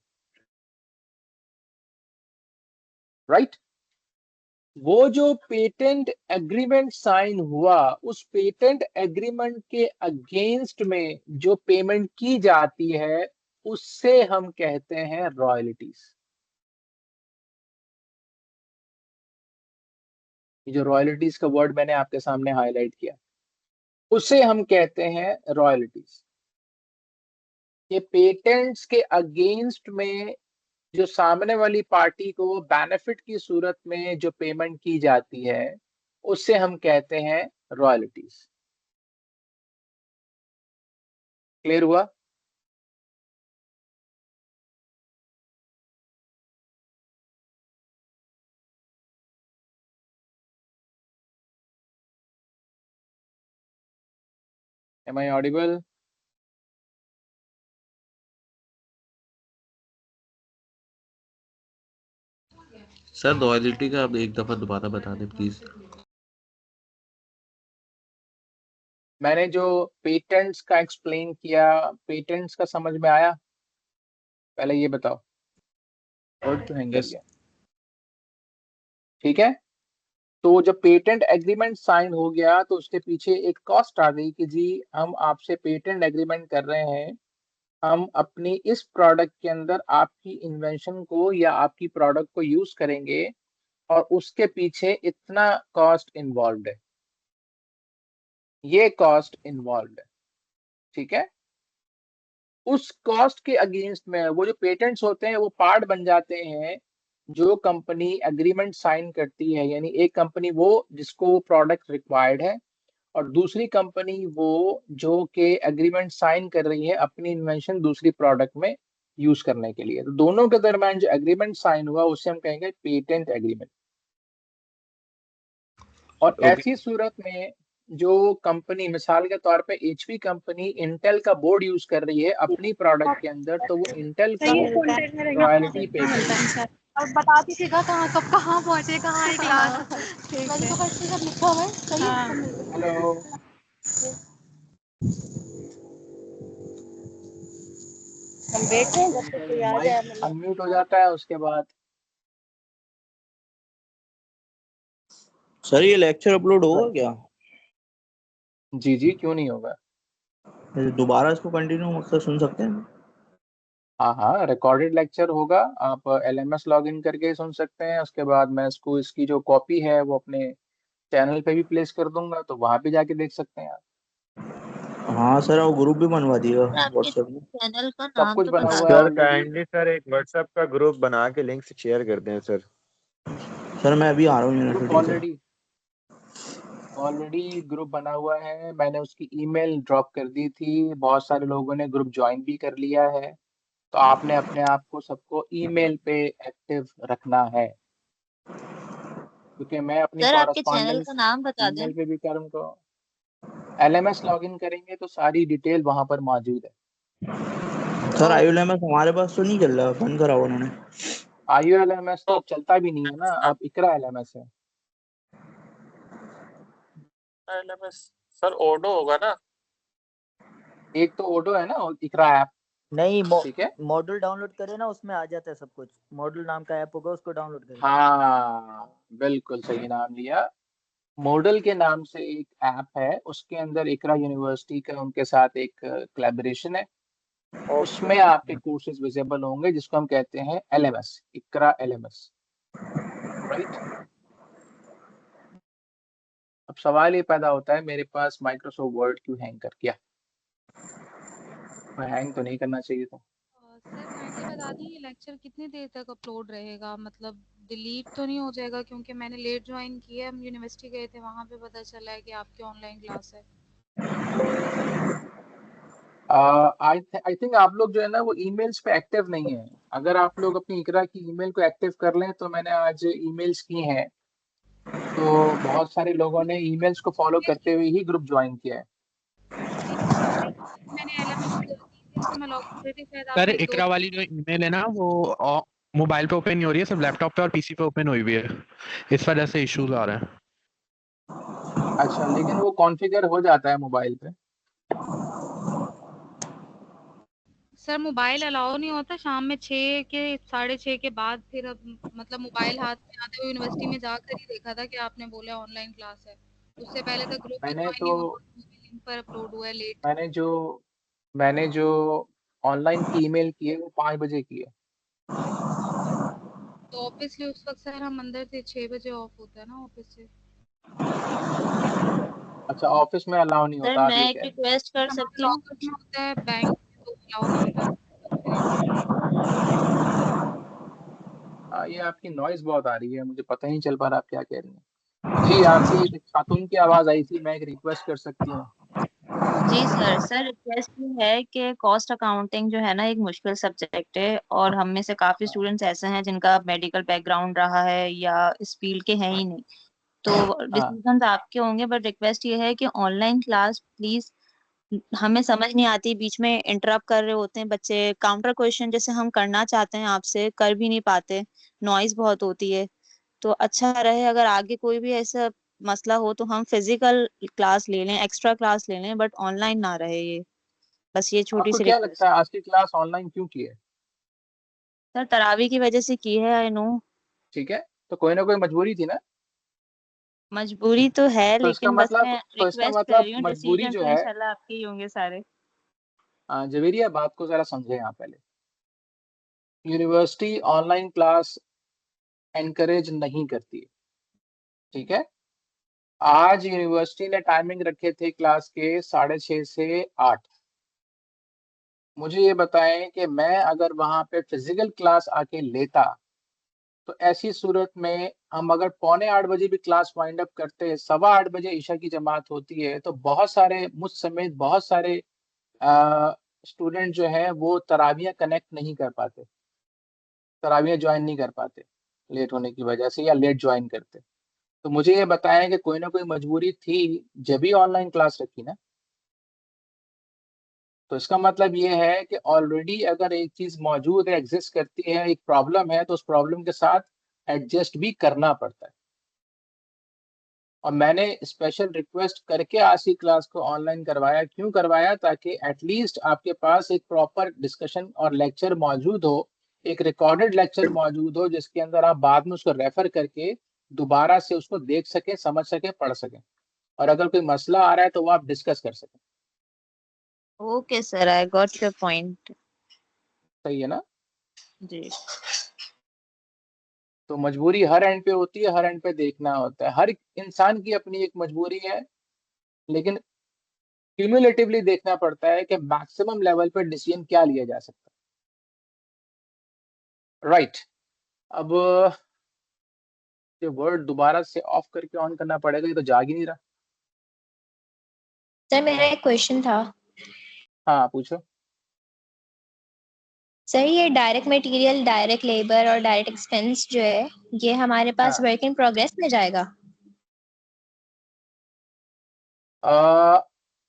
राइट। वो जो पेटेंट एग्रीमेंट साइन हुआ, उस पेटेंट एग्रीमेंट के अगेंस्ट में जो पेमेंट की जाती है उससे हम कहते हैं रॉयल्टीज। ये जो रॉयल्टीज का वर्ड मैंने आपके सामने हाईलाइट किया, उसे हम कहते हैं रॉयल्टीज। ये पेटेंट्स के अगेंस्ट में जो सामने वाली पार्टी को बेनिफिट की सूरत में जो पेमेंट की जाती है उससे हम कहते हैं रॉयल्टीज। क्लियर हुआ? Am I audible? Sir royalty का आप एक दफा दोबारा बता दें प्लीज। मैंने जो पेटेंट्स का एक्सप्लेन किया, पेटेंट्स का समझ में आया? पहले ये बताओ, वर्ड तो हैंग कर यस। गया। ठीक है। तो जब पेटेंट एग्रीमेंट साइन हो गया तो उसके पीछे एक कॉस्ट आ गई कि जी हम आपसे पेटेंट एग्रीमेंट कर रहे हैं, हम अपनी इस प्रोडक्ट के अंदर आपकी इन्वेंशन को या आपकी प्रोडक्ट को यूज करेंगे और उसके पीछे इतना कॉस्ट इन्वॉल्व है, ये कॉस्ट इन्वॉल्व है। ठीक है। उस कॉस्ट के अगेंस्ट में वो जो पेटेंट्स होते हैं वो पार्ट बन जाते हैं जो कंपनी एग्रीमेंट साइन करती है। यानी एक कंपनी वो जिसको प्रोडक्ट रिक्वायर्ड है और दूसरी कंपनी वो जो के एग्रीमेंट साइन कर रही है अपनी इन्वेंशन दूसरी प्रोडक्ट में यूज करने के लिए। तो दोनों के दरमियान जो एग्रीमेंट साइन हुआ उसे हम कहेंगे पेटेंट एग्रीमेंट। और ऐसी सूरत में जो कंपनी मिसाल के तौर पे एचपी कंपनी इंटेल का बोर्ड यूज कर रही है अपनी प्रोडक्ट के अंदर, तो वो इंटेल को रॉयल्टी पे करेगी। और बता दीजिएगा कहाँ कब कहाँ पहुँचे, कहाँ है क्लास। ठीक मैंने है। तो फर्स्ट से सब लिखा हुआ है, सही है, हाँ। सब मिल गया। हेलो, हम देख रहे हैं जब तक कोई आ माइक जाए मतलब। अनम्यूट हो जाता है उसके बाद। सर ये लेक्चर अपलोड होगा क्या? जी जी, क्यों नहीं होगा। दोबारा इसको कंटिन्यू मतलब सुन सकते हैं? हाँ हाँ, रिकॉर्डेड लेक्चर होगा। आप LMS लॉगिन करके सुन सकते हैं। उसके बाद मैं इसको, इसकी जो कॉपी है वो अपने चैनल पे भी प्लेस कर दूंगा, तो वहां पे जाके देख सकते हैं आप। हाँ सर, वो ग्रुप भी बनवा दिएगा सर आपके व्हाट्सएप में। चैनल का सब नाम कुछ तो बना बता हुआ है दो। Sir already. काइंडली सर एक व्हाट्सएप का ग्रुप बना के लिंक शेयर कर दें सर। सर मैं अभी आ रहा हूँ ग्रुप यूनिवर्सिटी से। ऑलरेडी ग्रुप बना हुआ है। मैंने उसकी ईमेल ड्रॉप कर दी थी, बहुत सारे लोगों ने ग्रुप ज्वाइन भी कर लिया है। तो आपने अपने आप को सबको ईमेल पे एक्टिव रखना है, क्योंकि मैं अपनी सर आपके चैनल का कॉरस्पॉन्डेंस नाम बता दें। ईमेल पे भी करूँगा। LMS लॉगिन करेंगे तो सारी डिटेल वहां पर मौजूद है। सर IULMS हमारे पास तो नहीं चल रहा, बंद करा हुआ उन्होंने। IULMS तो चलता भी नहीं है ना, अब इकरा LMS है। LMS सर ओडो होगा ना? एक तो ओडो है ना, और इकरा ऐप। नहीं, ठीक है। मॉड्यूल डाउनलोड करे ना, उसमें आ जाता है सब कुछ। मॉड्यूल नाम का ऐप होगा, उसको डाउनलोड करें। हाँ, बिल्कुल सही नाम लिया। मॉडल के नाम से एक ऐप है, उसके अंदर इकरा यूनिवर्सिटी का उनके साथ एक कोलैबोरेशन है। उसमें आपके कोर्सेज विजिबल होंगे, जिसको हम कहते हैं LMS, इकरा LMS, राइट। अब सवाल ये पैदा होता है, मेरे पास माइक्रोसॉफ्ट वर्ड क्यों हैंग कर गया। हैंग तो नहीं करना चाहिए था। सर काइंडली बता दी ये लेक्चर कितनी देर तक अपलोड रहेगा, मतलब डिलीट तो नहीं हो जाएगा? क्योंकि मैंने लेट ज्वाइन किया है, हम यूनिवर्सिटी गए थे, वहां पे पता चला है कि आपकी ऑनलाइन क्लास है। आई थिंक आप लोग जो है ना वो ईमेल्स पे एक्टिव नहीं है। अगर आप लोग अपनी इकरा की ईमेल को एक्टिव कर लें, तो मैंने आज ईमेल्स की हैं, तो बहुत सारे लोगों ने ईमेल्स को फॉलो करते हुए ही ग्रुप ज्वाइन किया है। मैंने LMS दी थी तो मैं लॉगिन कर रही थी, शायद सर आपने एक दो इकरा वाली जो ईमेल है ना वो मोबाइल पे ओपन नहीं हो रही है, सिर्फ लैपटॉप पे और पीसी पे ओपन हुई हुई है, इस वजह से इश्यूज आ रहे हैं। अच्छा, लेकिन वो कॉन्फ़िगर हो जाता है मोबाइल पे। सर मोबाइल अलाउ नहीं होता शाम में 6 के 6:30 के बाद, फिर अब मतलब मोबाइल हाथ में आते हुए यूनिवर्सिटी में जाकर ही देखा था कि आपने बोला ऑनलाइन क्लास है। उससे पहले तक ग्रुप में मैंने ज्वाइन तो नहीं हुआ, लिंक पर अपलोड हुआ है लेट। मैंने जो मैंने जो ऑनलाइन की ईमेल की है वो 5 बजे की है। तो ऑब्वियसली उस वक्त सर हम अंदर थे, 6 बजे ऑफ होता है ना ऑफिस से। अच्छा, ऑफिस में अलाउ नहीं सर होता, आप मैं ये एक कह रहे हैं। रिक्वेस्ट कर हमारा सकती हूँ। लॉकआउट में होता है बैंक में, तो अलाउ नहीं होता। ये आपकी नॉइज बहुत आ रही है, मुझे पता ही नहीं चल पा रहा आप क्या कह रही हैं। जी, आपकी एक खातून की आवाज आई थी, मैं एक रिक्वेस्ट कर सकती हूँ। जी सर। सर रिक्वेस्ट ये है कि कॉस्ट अकाउंटिंग जो है ना एक मुश्किल सब्जेक्ट है, और हम में से काफी स्टूडेंट्स ऐसे हैं जिनका मेडिकल बैकग्राउंड रहा है या इस फील्ड के हैं ही नहीं। तो हाँ, डिसीजंस आपके होंगे, बट रिक्वेस्ट ये है कि ऑनलाइन क्लास प्लीज, हमें समझ नहीं आती, बीच में इंटरप्ट कर रहे होते हैं बच्चे, काउंटर क्वेश्चन जैसे हम करना चाहते हैं आपसे कर भी नहीं पाते, नॉइज बहुत होती है। तो अच्छा रहे अगर आगे कोई भी ऐसा मसला हो तो हम फिजिकल क्लास ले लें, एक्स्ट्रा क्लास ले लें, बट ऑनलाइन ना रहे ये। बस ये छोटी आपको सी क्या रिक्वेस्ट। लगता है आज की क्लास ऑनलाइन क्यों की है। सर तरावी की वजह से की है, आई नो। ठीक है, तो कोई ना कोई मजबूरी थी ना। मजबूरी तो है, तो इसका लेकिन बस मतलब मैं तो इसका रिक्वेस्ट कर मतलब रही हूँ, मजबूरी डिसीजन जो तो है। इंशाल्लाह आपके ही होंगे सारे। जवेरिया, बात को जरा समझे यहाँ पहले। यूनिवर्सिटी ऑनलाइन क्लास एनकरेज नहीं करती है, ठीक है। आज यूनिवर्सिटी ने टाइमिंग रखे थे क्लास के 6:30 से 8। मुझे ये बताएं कि मैं अगर वहां पे फिजिकल क्लास आके लेता, तो ऐसी सूरत में हम अगर 7:45 भी क्लास वाइंड अप करते हैं, 8:15 ईशा की जमात होती है, तो बहुत सारे मुझ समेत बहुत सारे स्टूडेंट जो है वो तरावियां कनेक्ट नहीं कर पाते, तरावियां ज्वाइन नहीं कर पाते लेट होने की वजह से, या लेट ज्वाइन करते। तो मुझे ये बताएं कि कोई ना कोई मजबूरी थी जब भी ऑनलाइन क्लास रखी ना। तो इसका मतलब ये है कि ऑलरेडी अगर एक चीज मौजूद है, एग्जिस्ट करती है, एक प्रॉब्लम है, तो उस प्रॉब्लम के साथ एडजस्ट भी करना पड़ता है। और मैंने स्पेशल रिक्वेस्ट करके आज की क्लास को ऑनलाइन करवाया। क्यों करवाया? ताकि एटलीस्ट आपके पास एक प्रॉपर डिस्कशन और लेक्चर मौजूद हो, एक रिकॉर्डेड लेक्चर मौजूद हो, जिसके अंदर आप बाद में उसको रेफर करके दोबारा से उसको देख सके, समझ सके, पढ़ सके, और अगर कोई मसला आ रहा है तो वो आप डिस्कस कर सकें। Okay sir, I got your point. सही है ना? जी। तो मजबूरी हर एंड पे होती है, हर एंड पे देखना होता है। हर इंसान की अपनी एक मजबूरी है, लेकिन क्यूमुलेटिवली देखना पड़ता है कि मैक्सिमम लेवल पर डिसीजन क्या लिया जा सकता है। राइट। अब ये वर्ड दोबारा से ऑफ करके ऑन करना पड़ेगा, ये तो जाग ही नहीं रहा। सर मेरा एक क्वेश्चन था। हाँ पूछो। सर ये डायरेक्ट मटेरियल, डायरेक्ट लेबर और डायरेक्ट एक्सपेंस जो है, ये हमारे पास हाँ। वर्क इन प्रोग्रेस में जाएगा?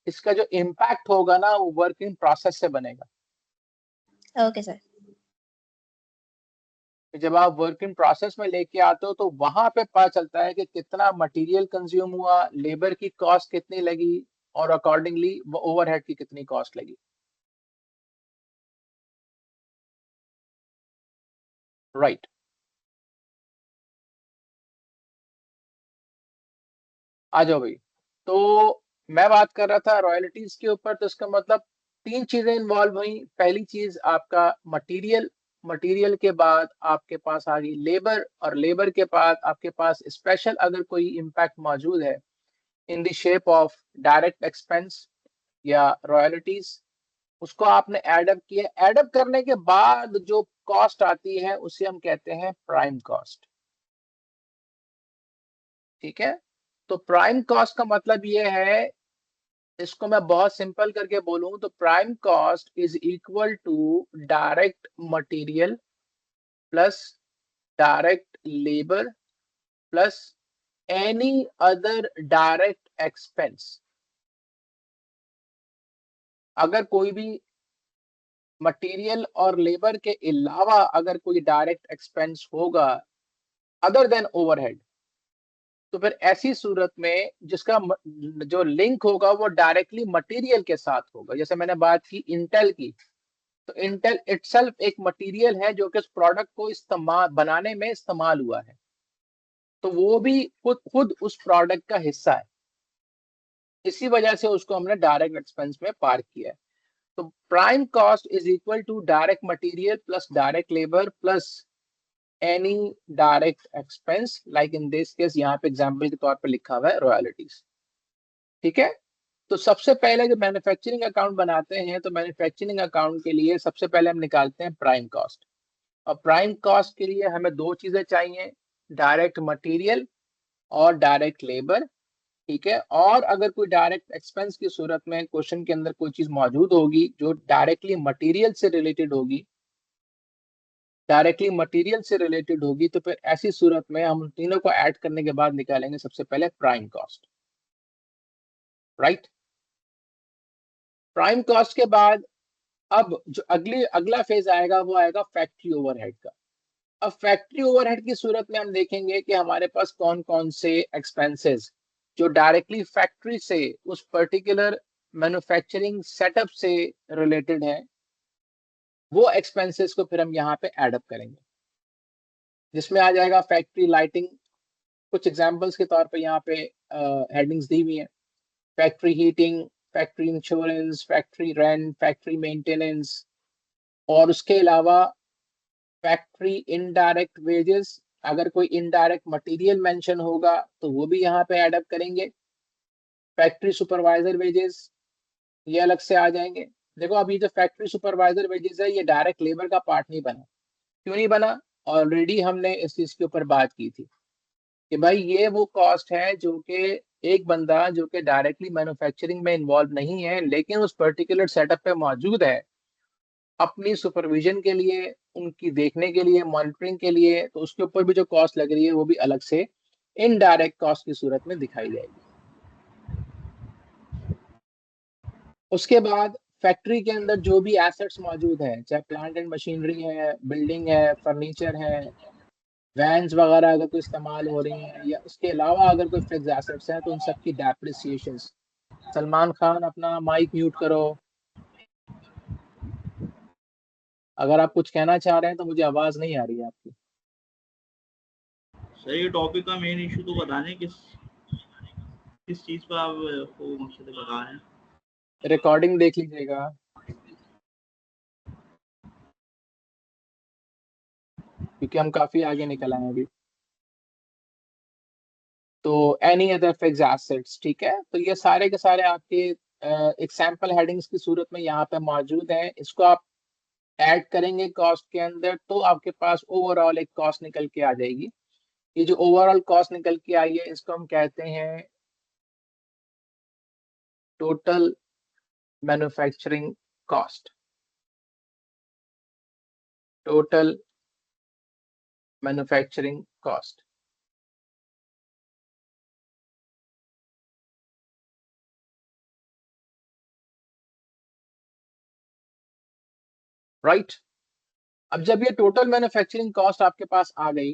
इसका जो इम्पैक्ट होगा ना, वो वर्क इन प्रोसेस से बनेगा। Okay sir. जब आप वर्क इन प्रोसेस में लेके आते हो तो वहां पे पता चलता है कि कितना मटेरियल कंज्यूम हुआ, लेबर की कॉस्ट कितनी लगी, और अकॉर्डिंगली वो ओवरहेड की कितनी कॉस्ट लगी। राइट। आ जाओ भाई। तो मैं बात कर रहा था रॉयल्टीज के ऊपर। तो इसका मतलब तीन चीजें इन्वॉल्व हुई। पहली चीज आपका मटेरियल, मटेरियल के बाद आपके पास आ गई लेबर, और लेबर के बाद आपके पास स्पेशल अगर कोई इम्पैक्ट मौजूद है in the shape of direct expense या रॉयल्टीज, उसको आपने एडअप किया। एडअप करने के बाद जो कॉस्ट आती है उसे हम कहते हैं प्राइम कॉस्ट। ठीक है? तो प्राइम कॉस्ट का मतलब ये है, इसको मैं बहुत सिंपल करके बोलूं तो prime cost is equal to direct material plus direct labour plus any other direct expense. अगर कोई भी मटेरियल और लेबर के अलावा अगर कोई डायरेक्ट एक्सपेंस होगा अदर देन ओवरहेड, तो फिर ऐसी सूरत में जिसका जो लिंक होगा वो डायरेक्टली मटेरियल के साथ होगा। जैसे मैंने बात की इंटेल की, तो इंटेल इटसेल्फ एक मटेरियल है जो कि उस प्रोडक्ट को इस्तेमाल बनाने में इस्तेमाल हुआ है, तो वो भी खुद उस प्रोडक्ट का हिस्सा है। इसी वजह से उसको हमने डायरेक्ट एक्सपेंस में पार्क किया है। तो prime cost is equal to direct material plus direct labour plus any direct expense, like in this case यहाँ पे एग्जाम्पल के तौर पे लिखा हुआ है रॉयल्टीज। ठीक है? तो सबसे पहले जब मैन्युफैक्चरिंग अकाउंट बनाते हैं तो मैन्युफैक्चरिंग अकाउंट के लिए सबसे पहले हम निकालते हैं प्राइम कॉस्ट। और प्राइम कॉस्ट के लिए हमें दो चीजें चाहिए, डायरेक्ट मटेरियल और डायरेक्ट लेबर। ठीक है? और अगर कोई डायरेक्ट एक्सपेंस की सूरत में क्वेश्चन के अंदर कोई चीज मौजूद होगी जो डायरेक्टली मटेरियल से रिलेटेड होगी, तो फिर ऐसी सूरत में हम तीनों को ऐड करने के बाद निकालेंगे सबसे पहले prime cost. Right? Prime cost के बाद अब जो अगला फेज आएगा वो आएगा फैक्ट्री ओवरहेड का। अब फैक्ट्री ओवरहेड की सूरत में हम देखेंगे कि हमारे पास कौन कौन से एक्सपेंसेस जो डायरेक्टली फैक्ट्री से उस पर्टिकुलर मैन्युफैक्चरिंग सेटअप से रिलेटेड है, वो एक्सपेंसेस को फिर हम यहाँ पे एडअप करेंगे, जिसमें आ जाएगा फैक्ट्री लाइटिंग। कुछ एग्जांपल्स के तौर पे यहाँ पे हेडिंग्स दी हुई हैं। Factory heating, factory insurance, factory rent, factory maintenance, और उसके अलावा फैक्ट्री इनडायरेक्ट वेजेस। अगर कोई इनडायरेक्ट मटेरियल मेंशन होगा तो वो भी यहाँ पे एडअप करेंगे। फैक्ट्री सुपरवाइजर वेजेस ये अलग से आ जाएंगे। देखो अभी जो फैक्ट्री सुपरवाइजर वेजेस है ये डायरेक्ट लेबर का पार्ट नहीं बना। क्यों नहीं बना? ऑलरेडी हमने इस चीज के ऊपर बात की थी कि भाई ये वो कॉस्ट है जो कि एक बंदा जो कि डायरेक्टली मैन्युफैक्चरिंग में इन्वॉल्व नहीं है लेकिन उस पर्टिकुलर सेटअप पे मौजूद है अपनी सुपरविजन के लिए, उनकी देखने के लिए, मॉनिटरिंग के लिए, तो उसके ऊपर भी जो कॉस्ट लग रही है वो भी अलग से इनडायरेक्ट कॉस्ट की सूरत में दिखाई जाएगी। उसके बाद फैक्ट्री के अंदर जो भी एसेट्स मौजूद हैं, चाहे प्लांट एंड मशीनरी है, बिल्डिंग है, फर्नीचर है, वैन्स वगैरह अगर कोई इस्तेमाल हो रही हैं, या उसके अलावा अगर कोई फिक्स एसेट्स हैं, तो उन सब की डेप्रिसिएशन। सलमान खान अपना माइक म्यूट करो। अगर आप कुछ कहना चाह रहे हैं तो मुझे आवाज नहीं आ रही है आपकी। सर ये टॉपिक का मेन इशू तो बता दें किस किस चीज पर आप वो मकसद बता रहे हैं। रिकॉर्डिंग देख लीजिएगा। क्योंकि हम काफी आगे निकल आए हैं अभी। तो एनी अदर फिक्स एसेट्स, ठीक है, तो ये सारे के सारे आपके एक सैंपल हेडिंग्स की सूरत में यहाँ पे मौजूद हैं। इसको आप ऐड करेंगे कॉस्ट के अंदर, तो आपके पास ओवरऑल एक कॉस्ट निकल के आ जाएगी। ये जो ओवरऑल कॉस्ट निकल के आई है, इसको हम कहते हैं total manufacturing cost. Total manufacturing cost. Right. अब जब ये टोटल मैन्युफैक्चरिंग कॉस्ट आपके पास आ गई,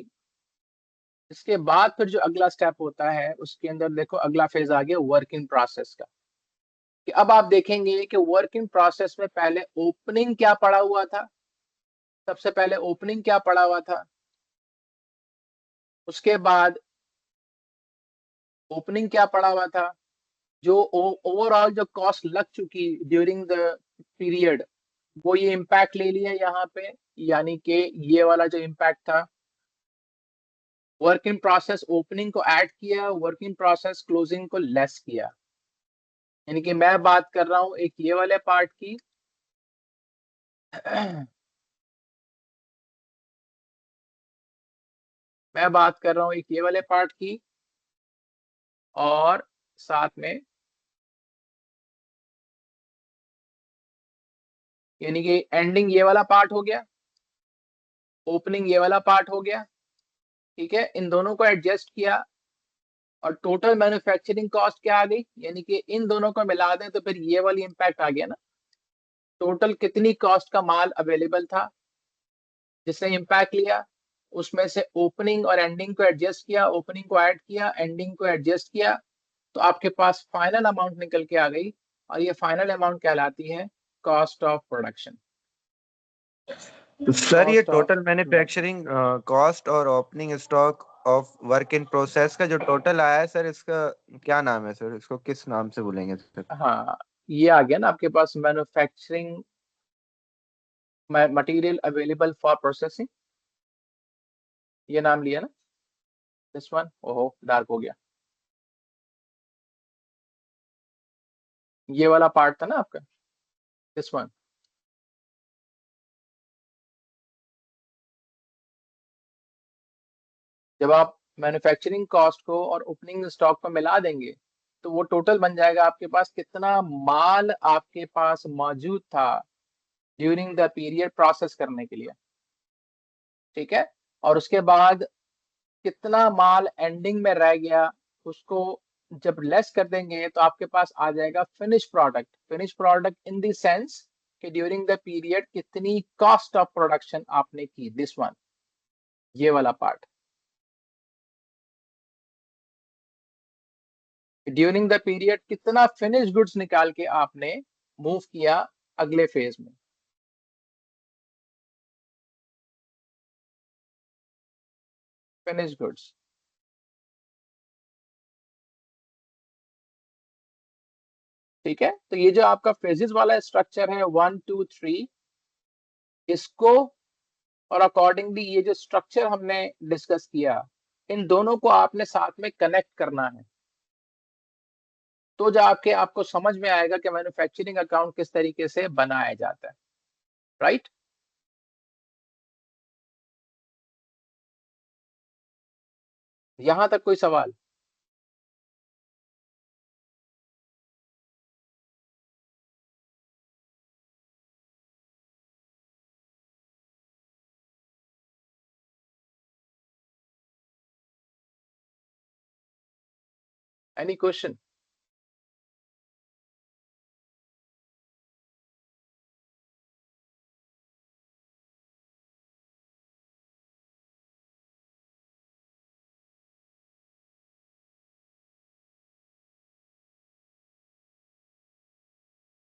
इसके बाद फिर जो अगला स्टेप होता है, उसके अंदर देखो अगला फेज आ गया वर्क इन प्रोसेस का। कि अब आप देखेंगे कि वर्क इन प्रोसेस में पहले ओपनिंग क्या पड़ा हुआ था। सबसे पहले ओपनिंग क्या पड़ा हुआ था, उसके बाद ओपनिंग क्या पड़ा हुआ था, जो ओवरऑल जो कॉस्ट लग चुकी ड्यूरिंग द पीरियड, वो ये इम्पैक्ट ले लिया यहाँ पे। यानी कि ये वाला जो इम्पैक्ट था, वर्क इन प्रोसेस ओपनिंग को ऐड किया, वर्क इन प्रोसेस क्लोजिंग को लेस किया। यानी कि मैं बात कर रहा हूं एक ये वाले पार्ट की मैं बात कर रहा हूं एक ये वाले पार्ट की, और साथ में यानी कि एंडिंग ये वाला पार्ट हो गया, ओपनिंग ये वाला पार्ट हो गया। ठीक है, इन दोनों को एडजस्ट किया और टोटल मैन्युफैक्चरिंग कॉस्ट क्या आ गई, यानी कि इन दोनों को मिला दें तो फिर ये वाली इम्पैक्ट आ गया ना। टोटल कितनी कॉस्ट का माल अवेलेबल था जिसने इम्पैक्ट लिया, उसमें से ओपनिंग और एंडिंग को एडजस्ट किया, ओपनिंग को ऐड किया, एंडिंग को एडजस्ट किया, तो आपके पास फाइनल अमाउंट निकल के आ गई। और ये फाइनल अमाउंट कहलाती है कॉस्ट ऑफ प्रोडक्शन। सर ये cost of total manufacturing cost और opening stock of work in process का जो टोटल आया है सर, इसका क्या नाम है सर? इसको किस नाम से बोलेंगे सर? हाँ, ये आ गया ना आपके पास manufacturing material available for processing, ये नाम लिया ना। दिस वन, ओहो डार्क हो गया, ये वाला पार्ट था ना आपका, दिस वन। जब आप मैन्युफैक्चरिंग कॉस्ट को और ओपनिंग स्टॉक को मिला देंगे, तो वो टोटल बन जाएगा आपके पास कितना माल आपके पास मौजूद था ड्यूरिंग द पीरियड प्रोसेस करने के लिए। ठीक है, और उसके बाद कितना माल एंडिंग में रह गया, उसको जब लेस कर देंगे तो आपके पास आ जाएगा finish product. Finish product in the sense कि ड्यूरिंग द पीरियड कितनी कॉस्ट ऑफ प्रोडक्शन आपने की, दिस वन, ये वाला पार्ट। ड्यूरिंग द पीरियड कितना फिनिश गुड्स निकाल के आपने मूव किया अगले फेज में। फिनिश गुड्स, ठीक है। तो ये जो आपका फेजेस वाला स्ट्रक्चर है 1 2 3, इसको और अकॉर्डिंगली ये जो स्ट्रक्चर हमने डिस्कस किया, इन दोनों को आपने साथ में कनेक्ट करना है। तो जो आपको समझ में आएगा कि मैन्युफैक्चरिंग अकाउंट किस तरीके से बनाया जाता है। राइट। यहां तक कोई सवाल? Any question?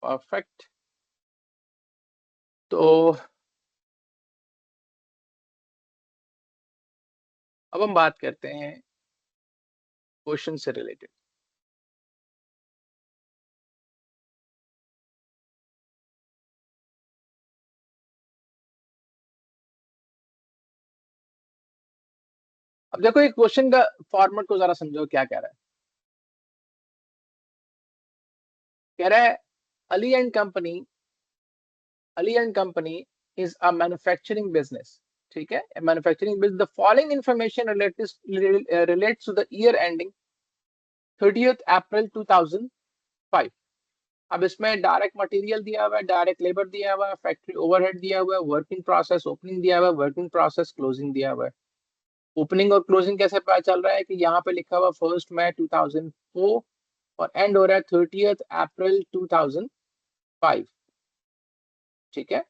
परफेक्ट। तो अब हम बात करते हैं क्वेश्चन से रिलेटेड। अब देखो एक क्वेश्चन का फॉर्मेट को जरा समझो क्या कह रहा है। कह रहा है Ali and company is a manufacturing business. ठीक है, manufacturing business. The following information relates to the year ending 30th April 2005। अब इसमें डायरेक्ट मटेरियल दिया हुआ है, डायरेक्ट लेबर दिया हुआ है, फैक्ट्री ओवरहेड दिया हुआ है, वर्किंग प्रोसेस ओपनिंग दिया हुआ है, वर्किंग प्रोसेस क्लोजिंग दिया हुआ है। ओपनिंग और क्लोजिंग कैसे पता चल रहा है कि यहाँ पे लिखा हुआ 1 मई 2004 और एंड हो रहा है 30th अप्रैल 2005। ठीक है,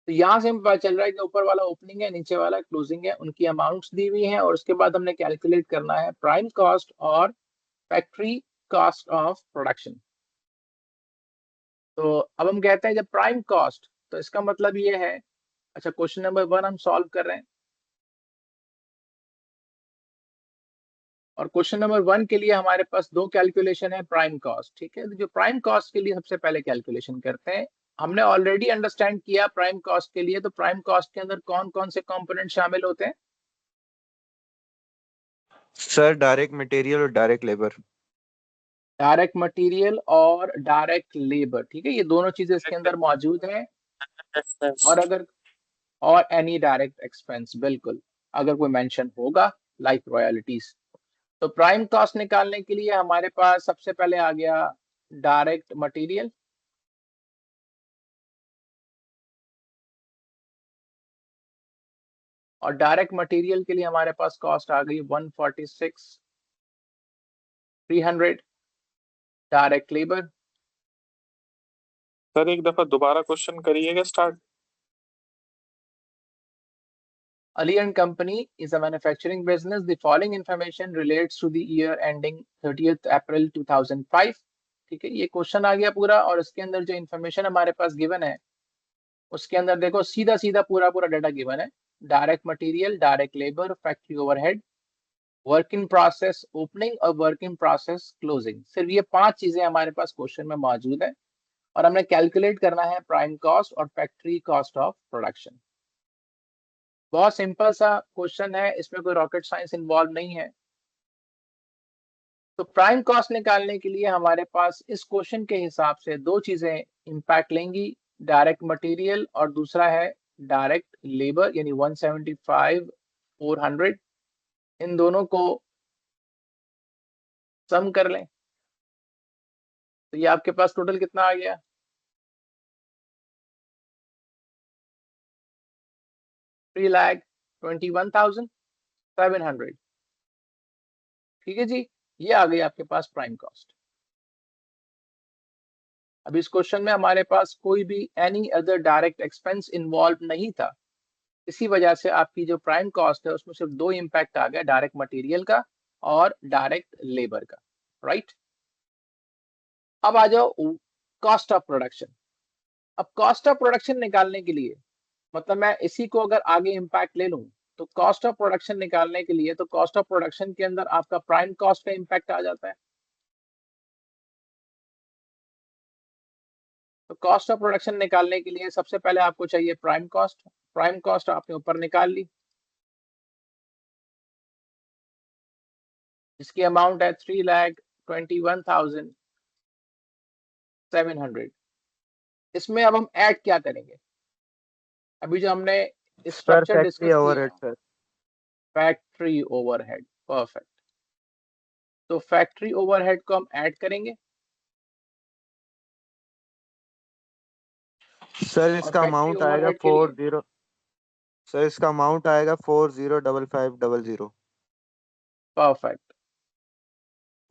तो यहाँ से हमें पता चल रहा है कि ऊपर वाला ओपनिंग है, नीचे वाला क्लोजिंग है, उनकी अमाउंट्स दी हुई हैं और उसके बाद हमने कैलकुलेट करना है प्राइम कॉस्ट और फैक्ट्री कॉस्ट ऑफ प्रोडक्शन। तो अब हम कहते हैं जब प्राइम कॉस्ट, तो इसका मतलब ये है, अच्छा क्वेश्चन नंबर 1 हम सॉल्व कर रहे हैं और क्वेश्चन नंबर 1 के लिए हमारे पास दो कैलकुलेशन है प्राइम कॉस्ट। ठीक है, तो जो प्राइम कॉस्ट के लिए सबसे पहले कैलकुलेशन करते हैं, हमने ऑलरेडी अंडरस्टैंड किया प्राइम कॉस्ट के लिए, तो प्राइम कॉस्ट के अंदर कौन कौन से कंपोनेंट शामिल होते हैं? सर डायरेक्ट मटेरियल और डायरेक्ट लेबर। डायरेक्ट मटेरियल और डायरेक्ट लेबर। ठीक है, ये दोनों चीजें इसके अंदर मौजूद हैं। और एनी डायरेक्ट एक्सपेंस, बिल्कुल, अगर कोई मेंशन होगा लाइक रॉयल्टीज। तो प्राइम कॉस्ट निकालने के लिए हमारे पास सबसे पहले आ गया डायरेक्ट मटेरियल। और डायरेक्ट मटेरियल के लिए हमारे पास कॉस्ट आ गई 146,300। डायरेक्ट लेबर, सर एक दफा दोबारा क्वेश्चन करिएगा start. Ali and Company is a manufacturing business. The following information relates to the year ending 30th April 2005। ठीक है, ये क्वेश्चन आ गया पूरा और इसके अंदर जो इन्फॉर्मेशन हमारे पास गिवन है उसके अंदर देखो सीधा सीधा पूरा पूरा डाटा गिवन है। Direct material, direct labour, factory overhead, work in process opening और वर्क इन प्रोसेस क्लोजिंग। सिर्फ ये 5 चीजें हमारे पास क्वेश्चन में मौजूद है और हमने कैलकुलेट करना है प्राइम कॉस्ट और फैक्ट्री कॉस्ट ऑफ प्रोडक्शन। बहुत सिंपल सा क्वेश्चन है, इसमें कोई रॉकेट साइंस इन्वॉल्व नहीं है। तो प्राइम कॉस्ट निकालने के लिए हमारे पास इस क्वेश्चन के हिसाब से दो चीजें इंपैक्ट लेंगी, डायरेक्ट मटेरियल और दूसरा है डायरेक्ट लेबर, यानी 175,400। इन दोनों को सम कर लें तो ये आपके पास टोटल कितना आ गया? 3,21,700। ठीक है जी, ये आ गई आपके पास प्राइम कॉस्ट। अब इस क्वेश्चन में हमारे पास कोई भी any other direct expense involve नहीं था, इसी वजह से आपकी जो प्राइम कॉस्ट है उसमें सिर्फ दो इम्पैक्ट आ गया, डायरेक्ट मटेरियल का और डायरेक्ट लेबर का। राइट, अब आ जाओ कॉस्ट ऑफ प्रोडक्शन। अब कॉस्ट ऑफ प्रोडक्शन निकालने के लिए, मतलब मैं इसी को अगर आगे इम्पैक्ट ले लूं तो कॉस्ट ऑफ प्रोडक्शन निकालने के लिए, तो कॉस्ट ऑफ प्रोडक्शन के अंदर आपका प्राइम कॉस्ट का इम्पैक्ट आ जाता है। तो कॉस्ट ऑफ प्रोडक्शन निकालने के लिए सबसे पहले आपको चाहिए प्राइम कॉस्ट। प्राइम कॉस्ट आपने ऊपर निकाल ली, इसकी अमाउंट है 3,21,700। इसमें अब हम ऐड क्या करेंगे? अभी जो हमने स्ट्रक्चर डिस्कस किया, overhead sir. Factory overhead, perfect. तो फैक्ट्री ओवरहेड को हम ऐड करेंगे सर इसका अमाउंट आएगा 40, सर इसका अमाउंट आएगा 405500। परफेक्ट,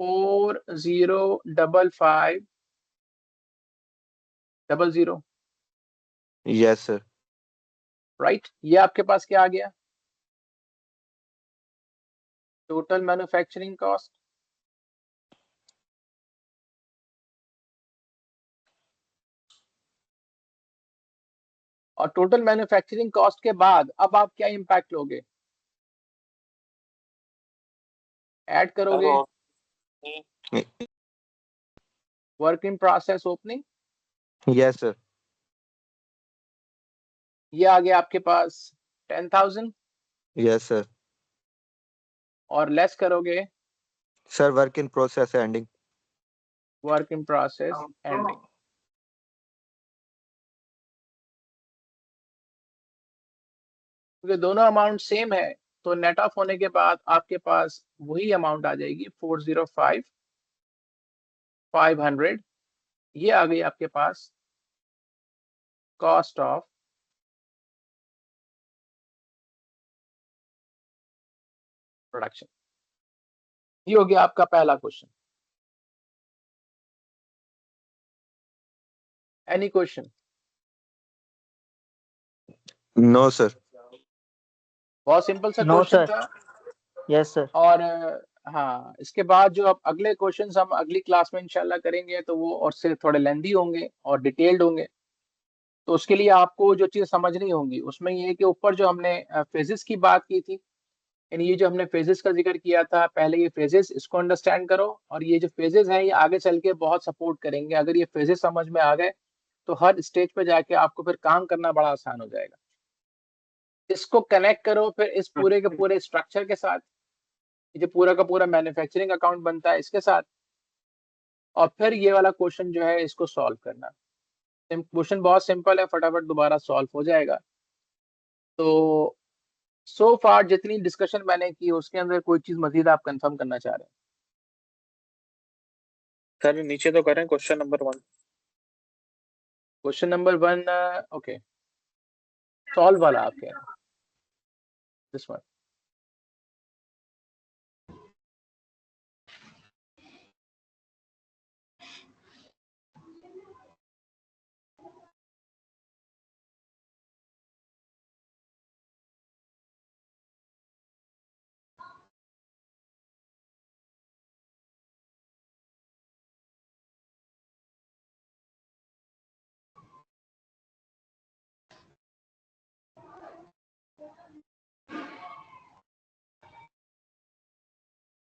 405500। Yes sir. राइट, ये आपके पास क्या आ गया? Total manufacturing cost. और टोटल मैन्युफैक्चरिंग कॉस्ट के बाद अब आप क्या इम्पैक्ट लोगे? ऐड करोगे work in process opening, yes sir. ये आ गया आपके पास 10,000 यस सर। और लेस करोगे sir work in process ending. Work in process ending. क्योंकि दोनों अमाउंट सेम है तो नेट ऑफ होने के बाद आपके पास वही अमाउंट आ जाएगी 405,500। ये आ गई आपके पास कॉस्ट ऑफ प्रोडक्शन। ये हो गया आपका पहला question. Any question? No sir. बहुत सिंपल सा नो क्वेश्चन सर। था। Yes sir. और हाँ, इसके बाद जो अब अगले क्वेश्चंस हम अगली क्लास में इंशाल्लाह करेंगे तो वो और से थोड़े लेंदी होंगे और डिटेल्ड होंगे। तो उसके लिए आपको जो चीज़ समझनी होंगी उसमें ये है कि ऊपर जो हमने फेजेस की बात की थी, यानी ये जो हमने फेजेस का जिक्र किया था, पहले ये फेजेस इसको अंडरस्टैंड करो और ये जो फेजेस हैं ये आगे चल के बहुत सपोर्ट करेंगे। अगर ये फेजेस समझ में आ गए तो हर स्टेज पे जाके आपको फिर काम करना बड़ा आसान हो जाएगा। इसको कनेक्ट करो फिर इस पूरे के पूरे स्ट्रक्चर के साथ, ये जो पूरा का पूरा मैन्युफैक्चरिंग अकाउंट बनता है इसके साथ, और फिर ये वाला क्वेश्चन जो है इसको सॉल्व करना। क्वेश्चन बहुत सिंपल है, फटाफट दोबारा सॉल्व हो जाएगा। तो सो फार जितनी डिस्कशन मैंने की उसके अंदर कोई चीज मजीद आप कंफर्म करना चाह रहे हैं? सर नीचे तो करें question number 1। Question number 1 okay, solve वाला आप कह रहे हैं, दिस वन।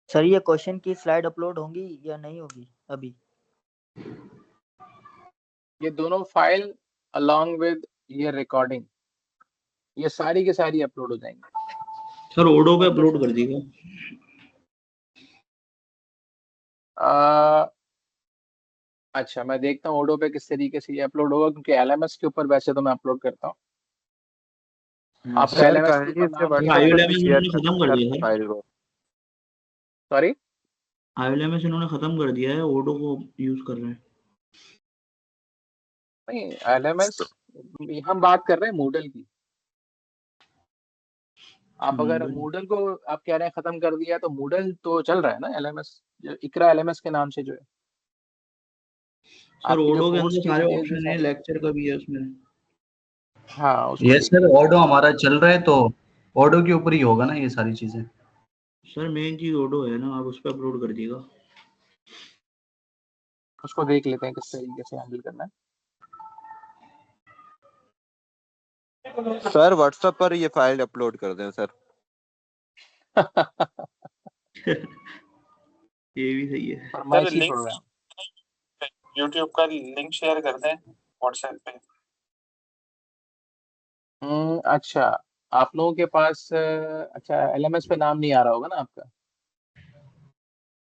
सर ये क्वेश्चन की स्लाइड अपलोड होंगी या नहीं होगी अभी? ये दोनों फाइल अलोंग विद ये रिकॉर्डिंग ये सारी की सारी अपलोड हो जाएंगी। सर ओडो पे अपलोड कर दीजिएगा। अच्छा, मैं देखता हूँ ओडो पे किस तरीके से ये अपलोड होगा, क्योंकि एलएमएस के ऊपर वैसे तो मैं अपलोड करता हूँ। आपका सर एलएमएस के काइंडली ऊपर इसे नाम व्हाट्सएप आईओएल पर भी में शेयर इन्होंने खत्म कर कर दिया सर। फाइल को। सॉरी, आईओएल में इन्होंने खत्म कर दिया है, ओडो को यूज कर रहे हैं। नहीं एलएमएस हम बात कर रहे हैं मूडल की। आप अगर मूडल को आप कह रहे हैं खत्म कर दिया तो मूडल तो चल रहा है ना, एलएमएस इकरा एलएमएस के नाम से जो है। सर आपकी जो ओडो के कोर्स अंदर की सारे डिटेल्स ऑप्शन है, लेक्चर का भी है उसमें। हाँ उसको यस सर, ऑडो हमारा चल रहा है तो ऑडो के ऊपर ही होगा ना ये सारी चीजें। सर मेन चीज ओडो है ना, आप उस पर अपलोड कर दिएगा। उसको देख लेते हैं किस तरीके से हैंडल करना है। सर व्हाट्सएप पर ये फाइल अपलोड कर दें सर। ये भी सही है। सर लिंक यूट्यूब का लिंक शेयर कर दें व्हाट्सएप पे। अच्छा, आप लोगों के पास अच्छा एलएमएस पे नाम नहीं आ रहा होगा ना आपका?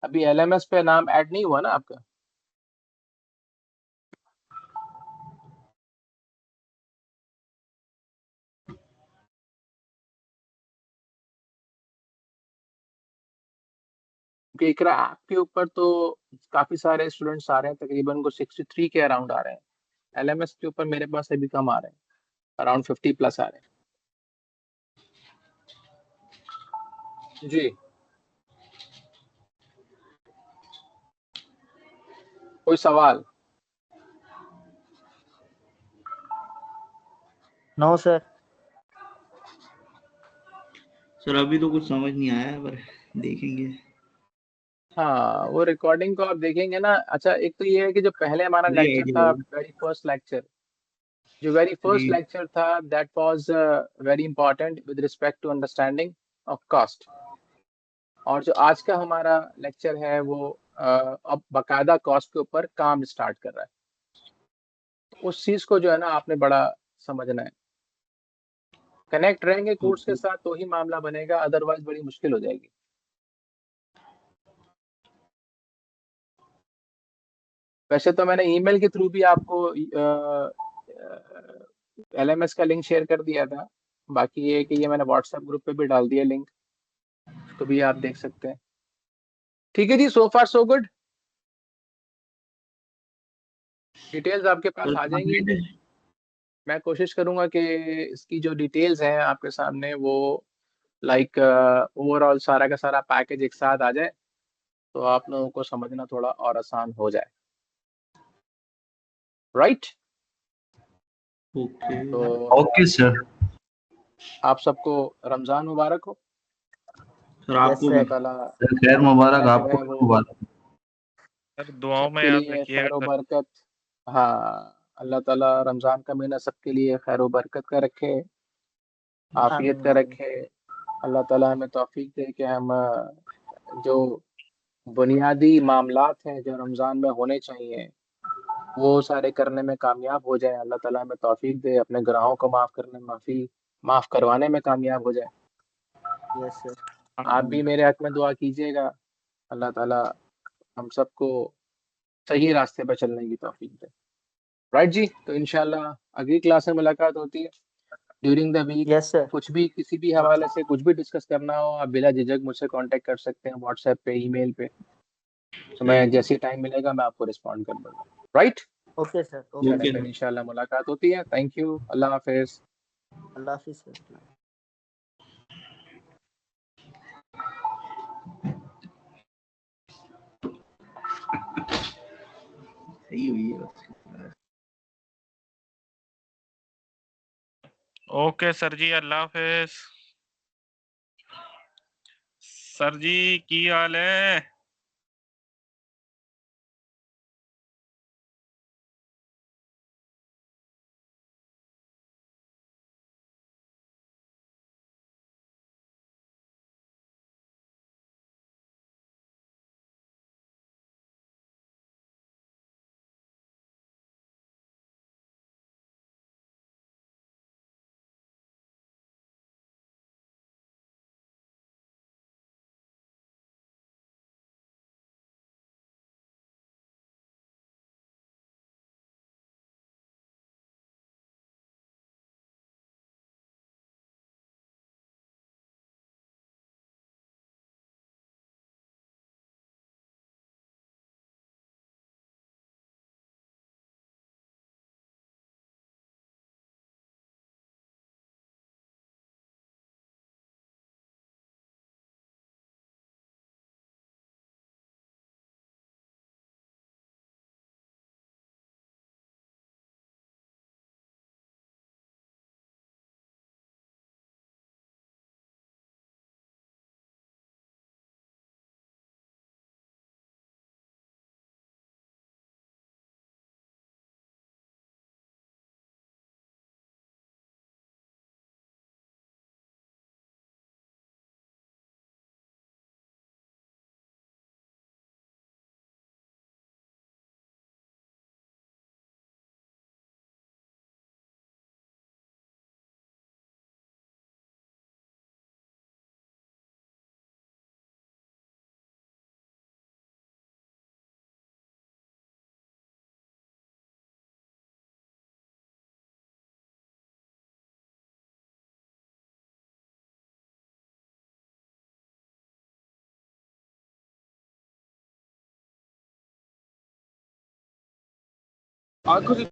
अभी एलएमएस पे नाम ऐड नहीं हुआ ना आपका? क्योंकि इकरा ऐप के ऊपर तो काफी सारे स्टूडेंट्स आ रहे हैं, तकरीबन को 63 के अराउंड आ रहे हैं। एलएमएस के ऊपर मेरे पास अभी कम आ रहे हैं, अराउंड 50 प्लस आ रहे हैं। जी, कोई सवाल? No sir. सर अभी तो कुछ समझ नहीं आया पर देखेंगे। हाँ वो रिकॉर्डिंग को आप देखेंगे ना। अच्छा, एक तो ये है कि जो पहले हमारा नहीं लेक्चर आइडिया था, होगा। वेरी फर्स्ट लेक्चर, जो वेरी फर्स्ट जी लेक्चर था that was very important with respect to understanding of cost, और जो आज का हमारा लेक्चर है वो अब बकायदा कॉस्ट के ऊपर काम स्टार्ट कर रहा है। तो उस चीज को जो है ना आपने बड़ा समझना है, कनेक्ट रहेंगे कोर्स के साथ तो ही मामला बनेगा, अदरवाइज बड़ी मुश्किल हो जाएगी। वैसे तो मैंने ईमेल के थ्रू भी आपको LMS का लिंक शेयर कर दिया था, बाकी ये है कि ये मैंने व्हाट्सएप ग्रुप पे भी डाल दिया लिंक, उसको भी आप देख सकते हैं। ठीक है जी, सो फार सो गुड। डिटेल्स आपके पास सर आ कहाँ जाएंगी। भेजे? मैं कोशिश करूंगा कि इसकी जो डिटेल्स हैं आपके सामने वो लाइक ओवरऑल सारा का सारा पैकेज एक साथ आ जाए, तो आप लोगों को समझना थोड़ा और आसान हो जाए, राइट? ओके तो ओके सर। आप सबको रमजान मुबारक हो। सर यस आपको भी। अल्लाह सर। ताला खैर मुबारक, जो आपको है भी वो मुबारक। सर दुआओं में सबके याद लिए रखिएगा खैर सर। बरकत। हाँ, अल्लाह ताला रमजान का महीना सबके लिए खैर बरकत का रखे, आफियत आमीन का आमीन। रखे। अल्लाह ताला हमें तौफीक दे कि हम जो बुनियादी मामलात हैं जो रमजान में होने चाहिए वो सारे करने में कामयाब हो जाए। अल्लाह ताला हमें तौफीक दे अपने गुनाहों को माफ करवाने में कामयाब हो जाए। Yes sir. आप भी मेरे हक में दुआ कीजिएगा, अल्लाह ताला हम सबको सही रास्ते पर चलने की तौफीक दे। राइट जी, तो इंशाल्लाह अगली क्लास में मुलाकात होती है। During the week yes sir. कुछ भी किसी भी हवाले से कुछ भी डिस्कस करना हो आप बिला झिझक मुझसे कांटेक्ट कर सकते हैं, व्हाट्सएप पे, ईमेल पे। तो मैं ठीक है। जैसे टाइम मिलेगा मैं आपको रिस्पॉन्ड कर दूंगा। Right, okay sir. चलें ओके ओके फिर सर। इंशाल्लाह मुलाकात होती है। Thank you, Allah Hafiz. Allah Hafiz sir. सही हुई है बस। ओके सर जी, अल्लाह हाफिज। सर जी की हाल है? आंखों से